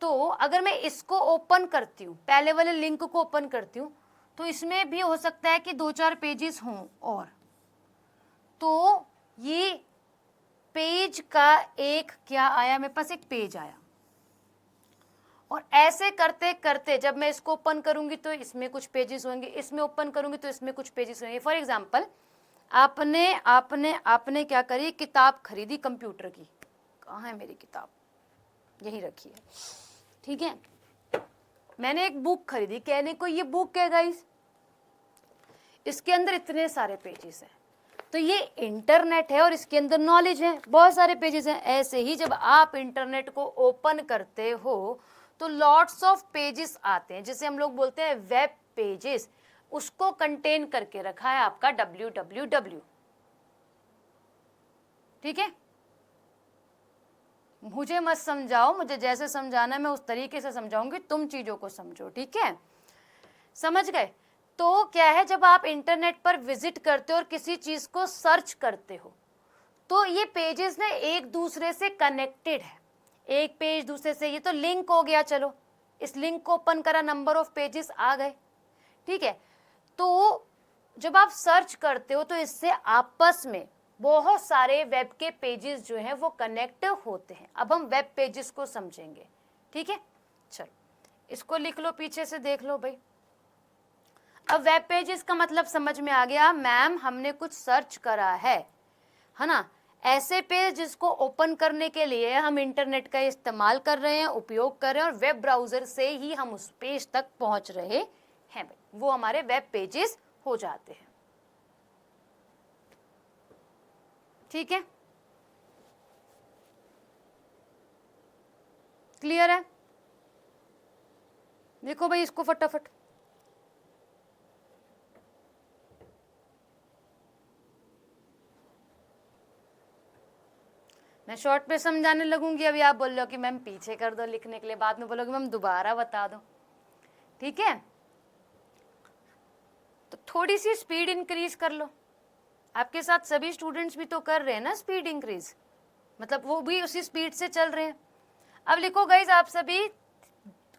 तो अगर मैं इसको ओपन करती हूँ, पहले वाले लिंक को ओपन करती हूँ, तो इसमें भी हो सकता है कि 2-4 पेजेस हों, और तो ये पेज का एक क्या आया मेरे पास, एक पेज आया। और ऐसे करते करते जब मैं इसको ओपन करूंगी तो इसमें कुछ पेजेस होंगे, इसमें ओपन करूंगी तो इसमें कुछ पेजेस होंगे। फॉर एग्जांपल, आपने आपने आपने क्या करी, किताब खरीदी कंप्यूटर की, कहाँ है मेरी किताब, यही रखी है, ठीक है। मैंने एक बुक खरीदी, कहने को ये बुक है गाइस, इसके अंदर इतने सारे पेजेस हैं, तो ये इंटरनेट है और इसके अंदर नॉलेज है, बहुत सारे पेजेस हैं। ऐसे ही जब आप इंटरनेट को ओपन करते हो तो लॉट्स ऑफ पेजेस आते हैं, जिसे हम लोग बोलते हैं वेब पेजेस। उसको कंटेन करके रखा है आपका www। ठीक है, मुझे मत समझाओ, मुझे जैसे समझाना है मैं उस तरीके से समझाऊंगी, तुम चीजों को समझो। ठीक है, समझ गए? तो क्या है, जब आप इंटरनेट पर विजिट करते हो और किसी चीज को सर्च करते हो तो ये पेजेस ना एक दूसरे से कनेक्टेड है, एक पेज दूसरे से, ये तो लिंक हो गया। चलो इस लिंक को ओपन करा, नंबर ऑफ पेजेस आ गए। ठीक है, तो जब आप सर्च करते हो तो इससे आपस में बहुत सारे वेब के पेजेस जो हैं वो कनेक्ट होते हैं। अब हम वेब पेजेस को समझेंगे। ठीक है, चलो इसको लिख लो, पीछे से देख लो भाई। अब वेब पेजेस का मतलब समझ में आ गया, मैम हमने कुछ सर्च करा है ना, ऐसे पेज जिसको ओपन करने के लिए हम इंटरनेट का इस्तेमाल कर रहे हैं, उपयोग कर रहे हैं, और वेब ब्राउजर से ही हम उस पेज तक पहुंच रहे हैं भाई, वो हमारे वेब पेजेस हो जाते हैं। ठीक है, क्लियर है? देखो भाई इसको फटाफट। मैं शॉर्ट पे समझाने लगूंगी, अभी आप बोल रहे हो कि मैम पीछे कर दो लिखने के लिए, बाद में बोलोगे मैम दोबारा बता दो। ठीक है, तो थोड़ी सी स्पीड इंक्रीज कर लो। आपके साथ सभी स्टूडेंट्स भी तो कर रहे हैं ना स्पीड इंक्रीज, मतलब वो भी उसी स्पीड से चल रहे हैं। अब लिखो गाइज आप सभी,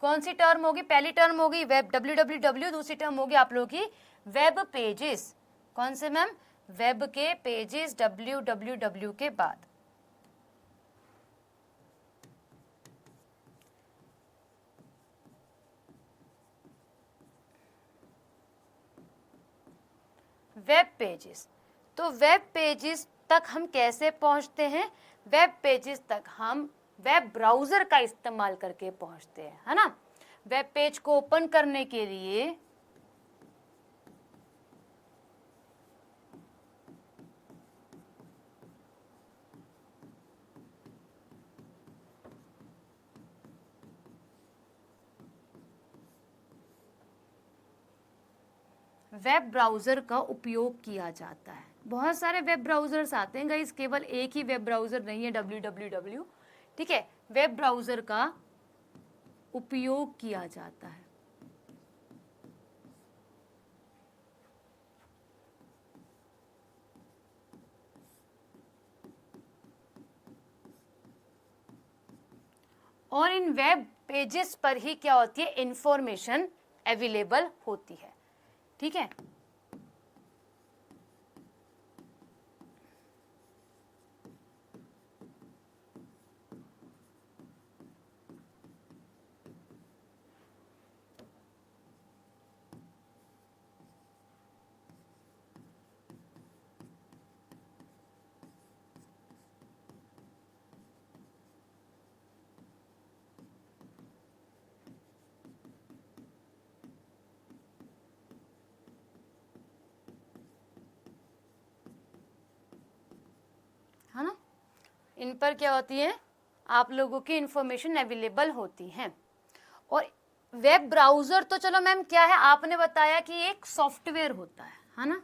कौन सी टर्म होगी? पहली टर्म होगी वेब www, दूसरी टर्म होगी आप लोगों की वेब पेजेस। कौन से मैम? वेब के पेजेस, www के बाद। वेब पेजेस, तो वेब पेजेस तक हम कैसे पहुंचते हैं? वेब पेजेस तक हम वेब ब्राउजर का इस्तेमाल करके पहुंचते हैं, है ना। वेब पेज को ओपन करने के लिए वेब ब्राउजर का उपयोग किया जाता है। बहुत सारे वेब ब्राउजर्स आते हैं गाइस, केवल एक ही वेब ब्राउजर नहीं है www। ठीक है, वेब ब्राउजर का उपयोग किया जाता है। और इन वेब पेजेस पर ही क्या होती है? इंफॉर्मेशन अवेलेबल होती है। ठीक है, है ना, इन पर क्या होती है? आप लोगों की इंफॉर्मेशन अवेलेबल होती है। और वेब ब्राउजर तो चलो मैम क्या है, आपने बताया कि एक सॉफ्टवेयर होता है ना।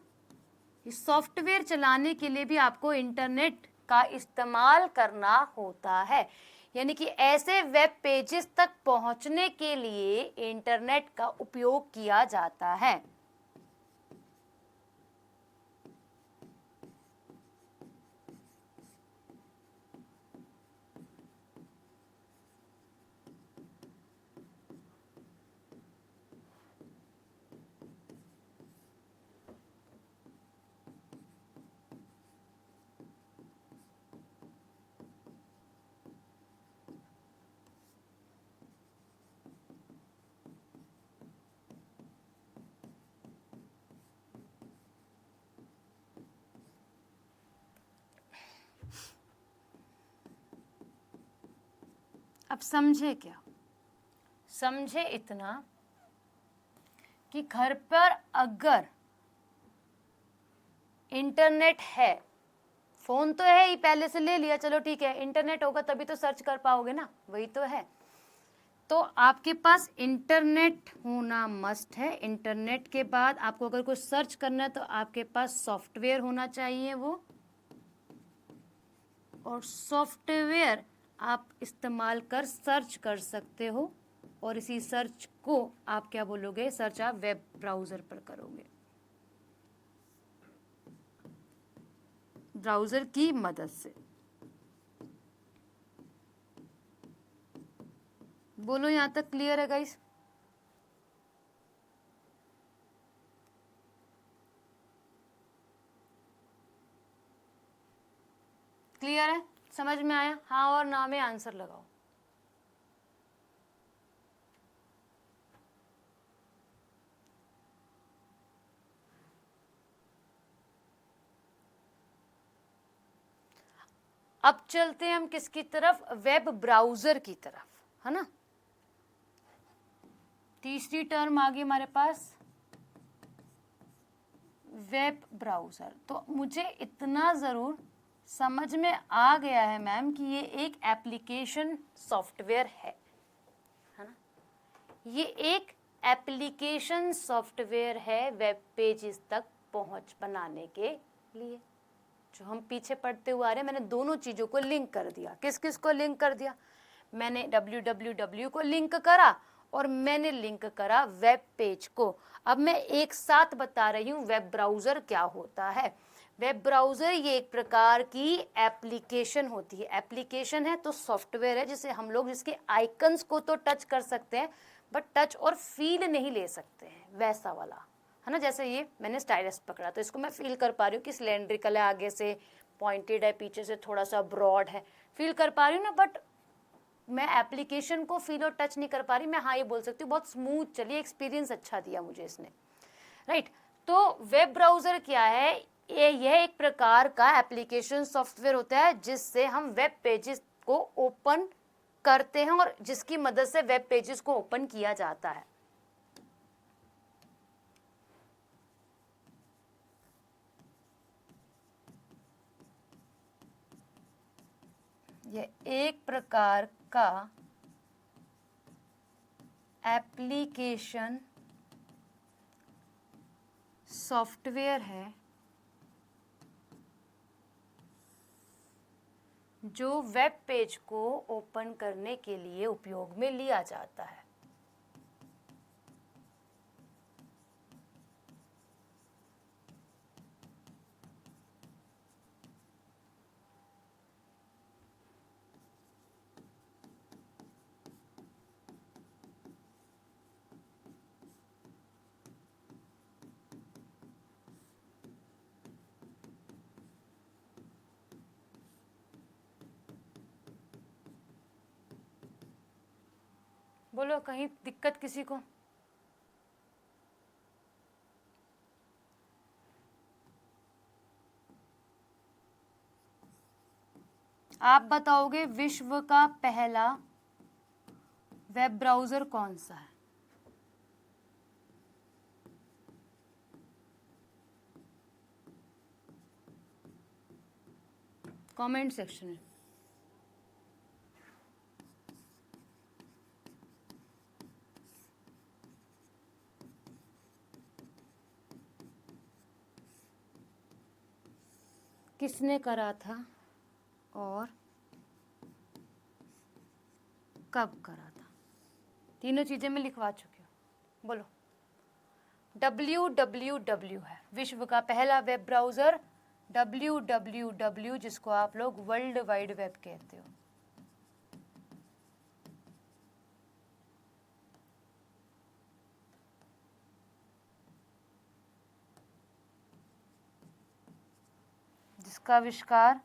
इस सॉफ्टवेयर चलाने के लिए भी आपको इंटरनेट का इस्तेमाल करना होता है, यानी कि ऐसे वेब पेजेस तक पहुंचने के लिए इंटरनेट का उपयोग किया जाता है। अब समझे क्या? समझे इतना कि घर पर अगर इंटरनेट है, फोन तो है ही, पहले से ले लिया, चलो ठीक है, इंटरनेट होगा तभी तो सर्च कर पाओगे ना, वही तो है। तो आपके पास इंटरनेट होना मस्ट है। इंटरनेट के बाद आपको अगर कुछ सर्च करना है तो आपके पास सॉफ्टवेयर होना चाहिए वो, और सॉफ्टवेयर आप इस्तेमाल कर सर्च कर सकते हो, और इसी सर्च को आप क्या बोलोगे, सर्च आप वेब ब्राउज़र पर करोगे, ब्राउज़र की मदद से। बोलो यहाँ तक क्लियर है गाइस? क्लियर है? समझ में आया? हाँ और ना में आंसर लगाओ। अब चलते हैं हम किसकी तरफ, वेब ब्राउजर की तरफ, है ना। तीसरी टर्म आ गई हमारे पास, वेब ब्राउजर। तो मुझे इतना ज़रूर समझ में आ गया है मैम कि ये एक एप्लीकेशन सॉफ्टवेयर है ना। ये एक एप्लीकेशन सॉफ्टवेयर है वेब पेजेस तक पहुंच बनाने के लिए। जो हम पीछे पढ़ते हुए आ रहे हैं, मैंने दोनों चीज़ों को लिंक कर दिया। किस किस को लिंक कर दिया? मैंने www को लिंक करा और मैंने लिंक करा वेब पेज को। अब मैं एक साथ बता रही हूँ वेब ब्राउज़र क्या होता है। वेब ब्राउज़र ये एक प्रकार की एप्लीकेशन होती है। एप्लीकेशन है तो सॉफ्टवेयर है जिसे हम लोग, जिसके आइकन्स को तो टच कर सकते हैं बट टच और फील नहीं ले सकते हैं, वैसा वाला, है ना। जैसे ये मैंने स्टाइलस पकड़ा तो इसको मैं फील कर पा रही हूँ कि सिलेंड्रिकल है, आगे से पॉइंटेड है, पीछे से थोड़ा सा ब्रॉड है, फील कर पा रही हूँ ना। बट मैं एप्लीकेशन को फील और टच नहीं कर पा रही। मैं हाँ ये बोल सकती हूँ बहुत स्मूथ चली, एक्सपीरियंस अच्छा दिया मुझे इसने, राइट। तो वेब ब्राउज़र क्या है? यह एक प्रकार का एप्लीकेशन सॉफ्टवेयर होता है जिससे हम वेब पेजेस को ओपन करते हैं और जिसकी मदद से वेब पेजेस को ओपन किया जाता है। यह एक प्रकार का एप्लीकेशन सॉफ्टवेयर है जो वेब पेज को ओपन करने के लिए उपयोग में लिया जाता है। बोलो कहीं दिक्कत किसी को? आप बताओगे विश्व का पहला वेब ब्राउज़र कौन सा है? कमेंट सेक्शन में। किसने करा था और कब करा था? तीनों चीज़ें मैं लिखवा चुकी हूँ। बोलो। www है विश्व का पहला वेब ब्राउज़र। www जिसको आप लोग वर्ल्ड वाइड वेब कहते हो। जिसका आविष्कार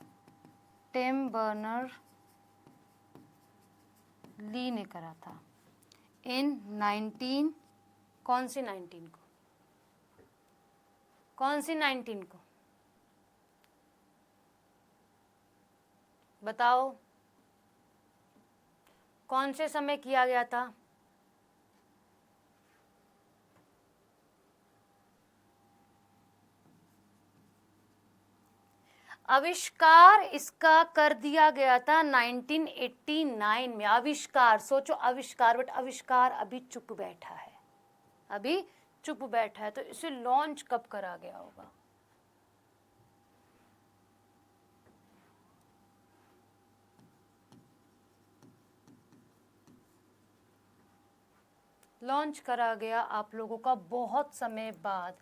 टिम बर्नर ली ने करा था इन 19 कौन सी 19 को? कौन सी 19 को बताओ? कौन से समय किया गया था? आविष्कार इसका कर दिया गया था 1989 में। आविष्कार, सोचो आविष्कार, बट आविष्कार अभी चुप बैठा है, अभी चुप बैठा है। तो इसे लॉन्च कब करा गया होगा? लॉन्च करा गया आप लोगों का बहुत समय बाद।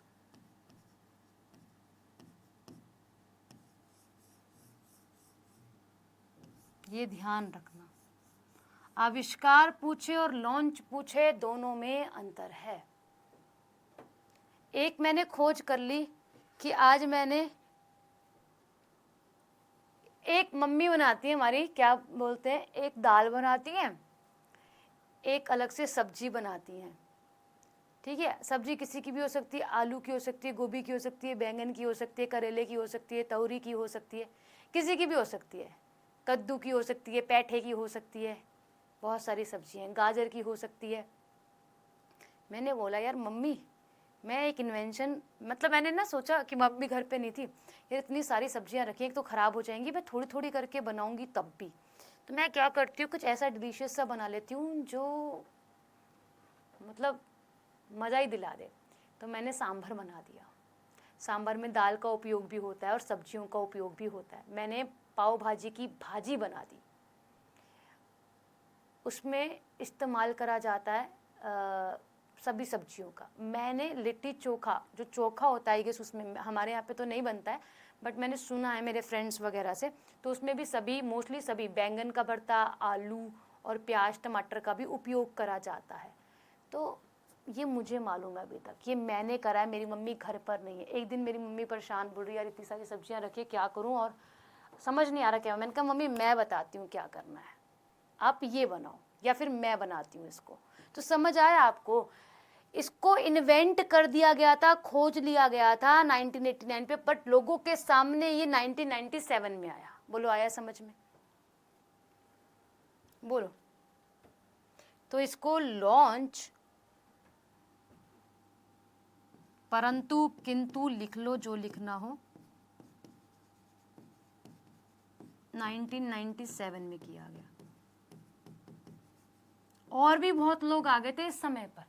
ये ध्यान रखना, आविष्कार पूछे और लॉन्च पूछे, दोनों में अंतर है। एक मैंने खोज कर ली कि आज मैंने, एक मम्मी बनाती है हमारी, क्या बोलते हैं, एक दाल बनाती है, एक अलग से सब्जी बनाती हैं, ठीक है। सब्जी किसी की भी हो सकती है, आलू की हो सकती है, गोभी की हो सकती है, बैंगन की हो सकती है, करेले की हो सकती है, तौरी की हो सकती है, किसी की भी हो सकती है, कद्दू की हो सकती है, पैठे की हो सकती है, बहुत सारी सब्जियाँ, गाजर की हो सकती है। मैंने बोला यार मम्मी, मैं एक इन्वेंशन, मतलब मैंने ना सोचा कि मम्मी घर पे नहीं थी, यार इतनी सारी सब्जियां रखी, एक तो ख़राब हो जाएंगी, मैं थोड़ी थोड़ी करके बनाऊंगी तब भी, तो मैं क्या करती हूँ, कुछ ऐसा डिलीशियस सा बना लेती हूँ जो मतलब मज़ा ही दिला दे। तो मैंने सांभर बना दिया। सांभर में दाल का उपयोग भी होता है और सब्जियों का उपयोग भी होता है। मैंने पाव भाजी की भाजी बना दी, उसमें इस्तेमाल करा जाता है सभी सब्जियों का। मैंने लिट्टी चोखा, जो चोखा होता है गेस, उसमें हमारे यहाँ पे तो नहीं बनता है, बट मैंने सुना है मेरे फ्रेंड्स वगैरह से, तो उसमें भी सभी, मोस्टली सभी, बैंगन का भरता, आलू और प्याज टमाटर का भी उपयोग करा जाता है। तो ये मुझे मालूम है अभी तक, ये मैंने करा है, मेरी मम्मी घर पर नहीं है। एक दिन मेरी मम्मी परेशान, बोल रही यार इतनी सारी सब्जियाँ रखी, क्या करूँ और समझ नहीं आ रहा क्या। मैंने कहा मम्मी मैं बताती हूँ क्या करना है, आप ये बनाओ या फिर मैं बनाती हूँ इसको। तो समझ आया आपको? इसको इन्वेंट कर दिया गया था, खोज लिया गया था 1989 पे, बट लोगों के सामने ये 1997 में आया। बोलो आया समझ में? बोलो। तो इसको लॉन्च, परंतु किंतु लिख लो जो लिखना हो, 1997 में किया गया। और भी बहुत लोग आ गए थे इस समय पर,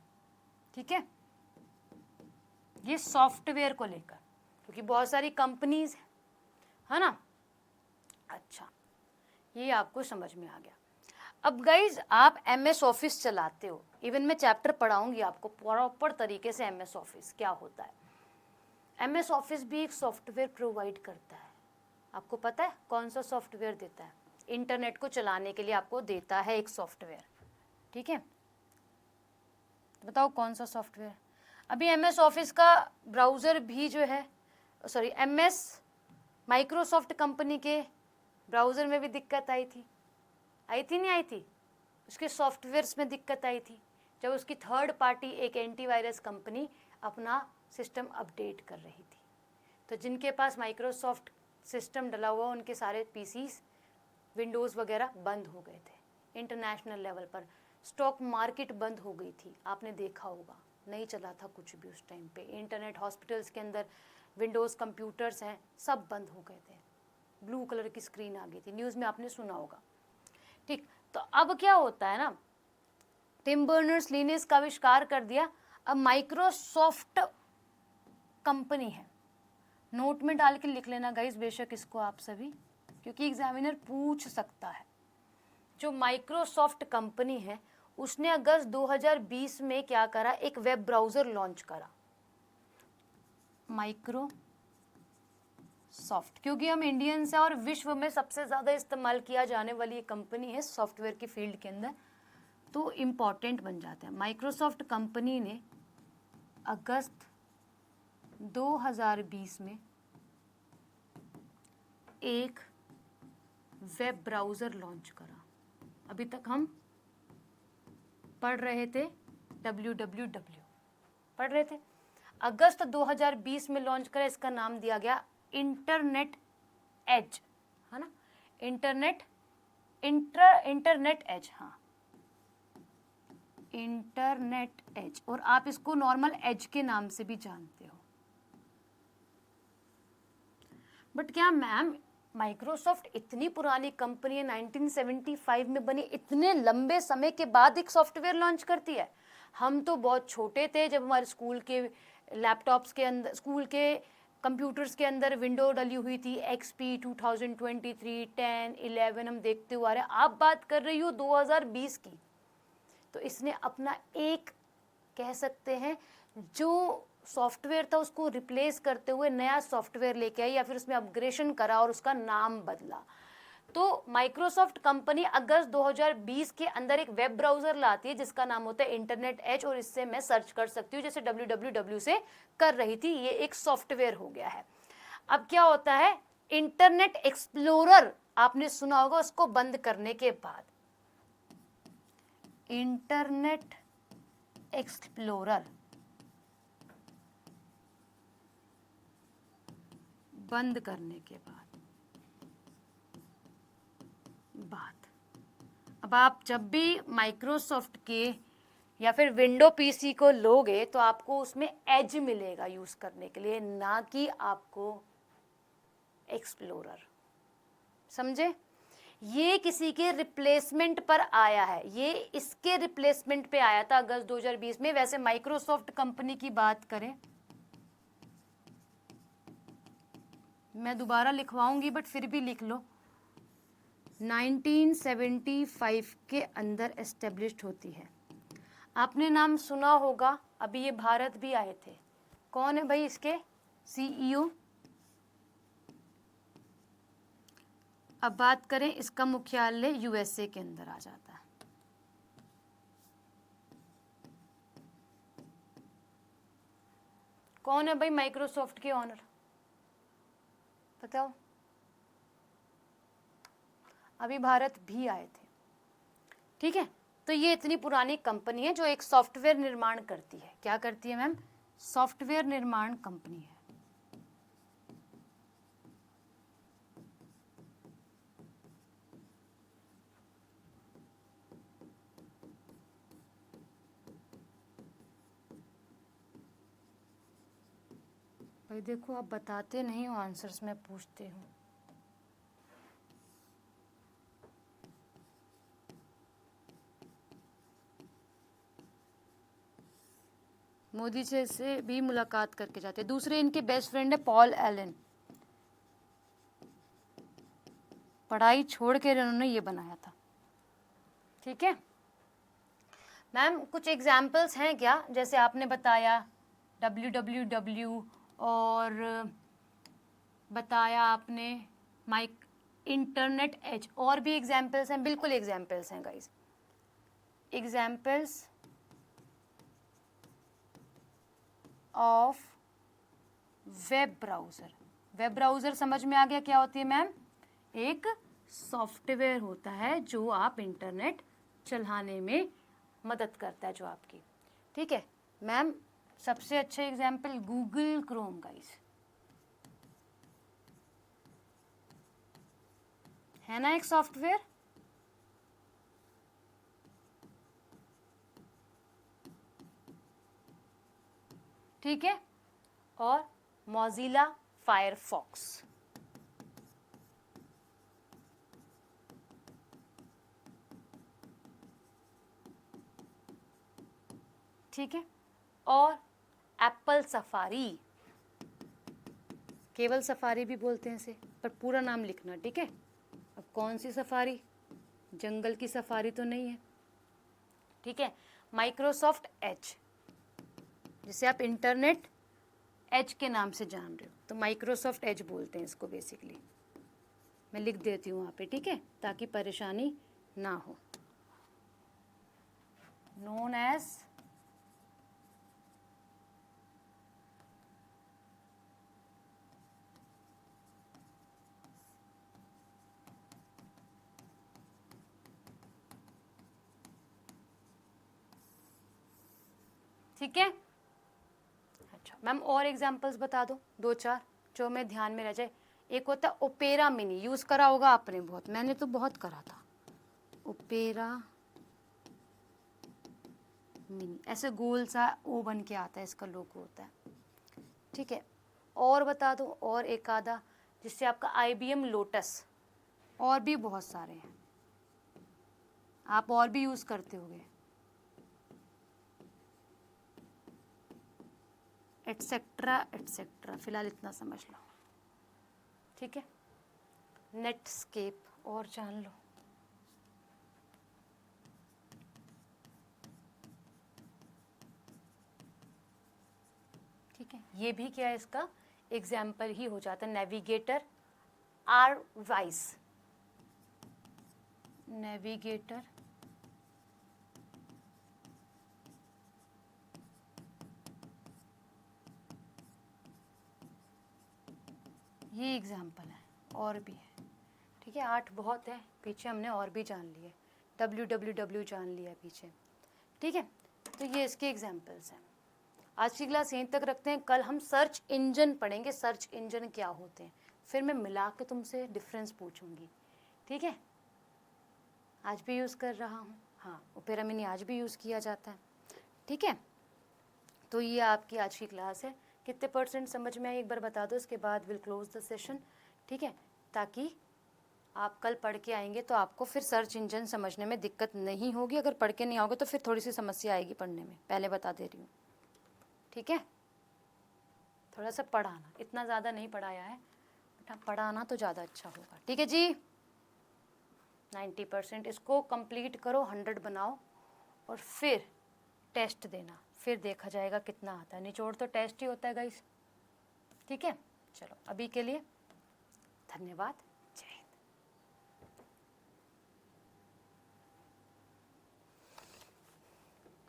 ठीक है, ये सॉफ्टवेयर को लेकर, क्योंकि बहुत सारी कंपनीज है ना। अच्छा, ये आपको समझ में आ गया। अब गाइज आप MS ऑफिस चलाते हो, इवन मैं चैप्टर पढ़ाऊंगी आपको प्रॉपर तरीके से MS ऑफिस क्या होता है। MS ऑफिस भी एक सॉफ्टवेयर प्रोवाइड करता है। आपको पता है कौन सा सॉफ्टवेयर देता है? इंटरनेट को चलाने के लिए आपको देता है एक सॉफ्टवेयर, ठीक है। बताओ कौन सा सॉफ्टवेयर? अभी MS ऑफिस का ब्राउज़र भी जो है, सॉरी, MS माइक्रोसॉफ्ट कंपनी के ब्राउज़र में भी दिक्कत आई थी नहीं आई थी? उसके सॉफ्टवेयर्स में दिक्कत आई थी जब उसकी थर्ड पार्टी एक एंटीवायरस कंपनी अपना सिस्टम अपडेट कर रही थी। तो जिनके पास माइक्रोसॉफ्ट सिस्टम डला हुआ, उनके सारे PCs, विंडोज़ वगैरह बंद हो गए थे। इंटरनेशनल लेवल पर स्टॉक मार्केट बंद हो गई थी, आपने देखा होगा, नहीं चला था कुछ भी उस टाइम पे। इंटरनेट, हॉस्पिटल्स के अंदर विंडोज़ कंप्यूटर्स हैं, सब बंद हो गए थे, ब्लू कलर की स्क्रीन आ गई थी, न्यूज़ में आपने सुना होगा, ठीक। तो अब क्या होता है ना, टिम बर्नर्स-ली ने इसका आविष्कार कर दिया। अब माइक्रोसॉफ्ट कंपनी है, नोट में डाल के लिख लेना गाइस बेशक इसको आप सभी, क्योंकि एग्जामिनर पूछ सकता है। जो माइक्रोसॉफ्ट कंपनी है उसने अगस्त 2020 में क्या करा, एक वेब ब्राउज़र लॉन्च करा, माइक्रोसॉफ्ट, क्योंकि हम इंडियंस हैं और विश्व में सबसे ज़्यादा इस्तेमाल किया जाने वाली ये कंपनी है सॉफ्टवेयर की फील्ड के अंदर, तो इम्पॉर्टेंट बन जाता है। माइक्रोसॉफ्ट कंपनी ने अगस्त 2020 में एक वेब ब्राउज़र लॉन्च करा। अभी तक हम पढ़ रहे थे www, पढ़ रहे थे। अगस्त 2020 में लॉन्च करा, इसका नाम दिया गया इंटरनेट एज, है ना, इंटरनेट एज, हाँ, इंटरनेट एज, और आप इसको नॉर्मल एज के नाम से भी जानते हो। बट क्या मैम माइक्रोसॉफ्ट इतनी पुरानी कंपनी है, 1975 में बनी, इतने लंबे समय के बाद एक सॉफ्टवेयर लॉन्च करती है। हम तो बहुत छोटे थे जब हमारे स्कूल के लैपटॉप्स के अंदर, स्कूल के कंप्यूटर्स के अंदर विंडो डली हुई थी, XP 2023, 10, 11 हम देखते हुए आ रहे हैं। आप बात कर रही हो 2020 की। तो इसने अपना एक, कह सकते हैं, जो सॉफ्टवेयर था उसको रिप्लेस करते हुए नया सॉफ्टवेयर लेके आई, या फिर उसमें अपग्रेडेशन करा और उसका नाम बदला। तो माइक्रोसॉफ्ट कंपनी अगस्त 2020 के अंदर एक वेब ब्राउजर लाती है जिसका नाम होता है इंटरनेट एज, और इससे मैं सर्च कर सकती हूँ जैसे www से कर रही थी। ये एक सॉफ्टवेयर हो गया है। अब क्या होता है, इंटरनेट एक्सप्लोरर आपने सुना होगा, उसको बंद करने के बाद इंटरनेट एक्सप्लोरर बंद करने के बाद अब आप जब भी माइक्रोसॉफ्ट के या फिर विंडो पीसी को लोगे तो आपको उसमें एज मिलेगा यूज करने के लिए, ना कि आपको एक्सप्लोरर। समझे? ये किसी के रिप्लेसमेंट पर आया है, ये इसके रिप्लेसमेंट पे आया था अगस्त 2020 में। वैसे माइक्रोसॉफ्ट कंपनी की बात करें, मैं दोबारा लिखवाऊंगी बट फिर भी लिख लो, 1975 के अंदर एस्टेब्लिश्ड होती है। आपने नाम सुना होगा, अभी ये भारत भी आए थे। कौन है भाई इसके CEO? अब बात करें, इसका मुख्यालय USA के अंदर आ जाता है। कौन है भाई माइक्रोसॉफ्ट के ऑनर, बताओ? अभी भारत भी आए थे। ठीक है, तो ये इतनी पुरानी कंपनी है जो एक सॉफ्टवेयर निर्माण करती है। क्या करती है मैम? सॉफ्टवेयर निर्माण कंपनी है। भाई देखो, आप बताते नहीं हो आंसर्स, मैं पूछती हूँ। मोदी जी से भी मुलाकात करके जाते। दूसरे इनके बेस्ट फ्रेंड है पॉल एलन। पढ़ाई छोड़ के इन्होंने ये बनाया था। ठीक है मैम, कुछ एग्जाम्पल्स हैं क्या? जैसे आपने बताया www, और बताया आपने माइक इंटरनेट एज, और भी एग्जाम्पल्स हैं? बिल्कुल एग्जाम्पल्स हैं guys, examples of web browser. Web browser समझ में आ गया क्या होती है मैम? एक सॉफ्टवेयर होता है जो आप इंटरनेट चलाने में मदद करता है, जो आपकी। ठीक है मैम, सबसे अच्छा एग्जाम्पल गूगल क्रोम गाइस, है ना एक सॉफ्टवेयर। ठीक है, और मोज़िला फायरफॉक्स। ठीक है, और एप्पल सफारी, केवल सफारी भी बोलते हैं इसे, पर पूरा नाम लिखना। ठीक है, अब कौन सी सफारी? जंगल की सफारी तो नहीं है। ठीक है, माइक्रोसॉफ्ट एज, जिसे आप इंटरनेट एज के नाम से जान रहे हो, तो माइक्रोसॉफ्ट एज बोलते हैं इसको बेसिकली। मैं लिख देती हूँ वहाँ पे, ठीक है, ताकि परेशानी ना हो। नोन एज ठीक है। अच्छा मैम, और एग्जांपल्स बता दो, दो चार जो मैं ध्यान में रह जाए। एक होता है ओपेरा मिनी, यूज़ करा होगा आपने बहुत, मैंने तो बहुत करा था। ओपेरा मिनी, ऐसे गोल सा ओ बन के आता है, इसका लोगो होता है। ठीक है, और बता दो, और एक आधा। जिससे आपका IBM लोटस, और भी बहुत सारे हैं, आप और भी यूज़ करते होगे, एटसेट्रा एटसेट्रा। फिलहाल इतना समझ लो, ठीक है। नेटस्केप और जान लो। ठीक है, ये भी क्या है, इसका एग्जाम्पल ही हो जाता है। नेविगेटर, आरवाइस, नेविगेटर, ये एग्जाम्पल है, और भी है। ठीक है, 8 बहुत है, पीछे हमने और भी जान लिए, www जान लिया पीछे। ठीक है, तो ये इसके एग्जाम्पल्स हैं। आज की क्लास यहीं तक रखते हैं, कल हम सर्च इंजन पढ़ेंगे, सर्च इंजन क्या होते हैं, फिर मैं मिला के तुमसे डिफरेंस पूछूंगी। ठीक है, आज भी यूज़ कर रहा हूँ, हाँ, ओपेरा मिनी आज भी यूज़ किया जाता है। ठीक है, तो ये आपकी आज की क्लास है। कितने % समझ में आई एक बार बता दो, इसके बाद विल क्लोज द सेशन। ठीक है, ताकि आप कल पढ़ के आएंगे तो आपको फिर सर्च इंजन समझने में दिक्कत नहीं होगी। अगर पढ़ के नहीं आओगे तो फिर थोड़ी सी समस्या आएगी पढ़ने में, पहले बता दे रही हूँ। ठीक है, थोड़ा सा पढ़ाना, इतना ज़्यादा नहीं पढ़ाया है, बेटा पढ़ाना तो ज़्यादा अच्छा होगा। ठीक है जी, 90% इसको कंप्लीट करो, 100 बनाओ, और फिर टेस्ट देना, फिर देखा जाएगा कितना आता है। निचोड़ तो टेस्ट ही होता है गाइस। ठीक है, चलो अभी के लिए धन्यवाद, जय हिंद।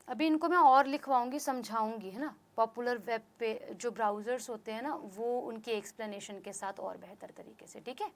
अभी इनको मैं और लिखवाऊंगी, समझाऊंगी, है ना। पॉपुलर वेब पे जो ब्राउज़र्स होते हैं ना, वो उनकी एक्सप्लेनेशन के साथ और बेहतर तरीके से। ठीक है।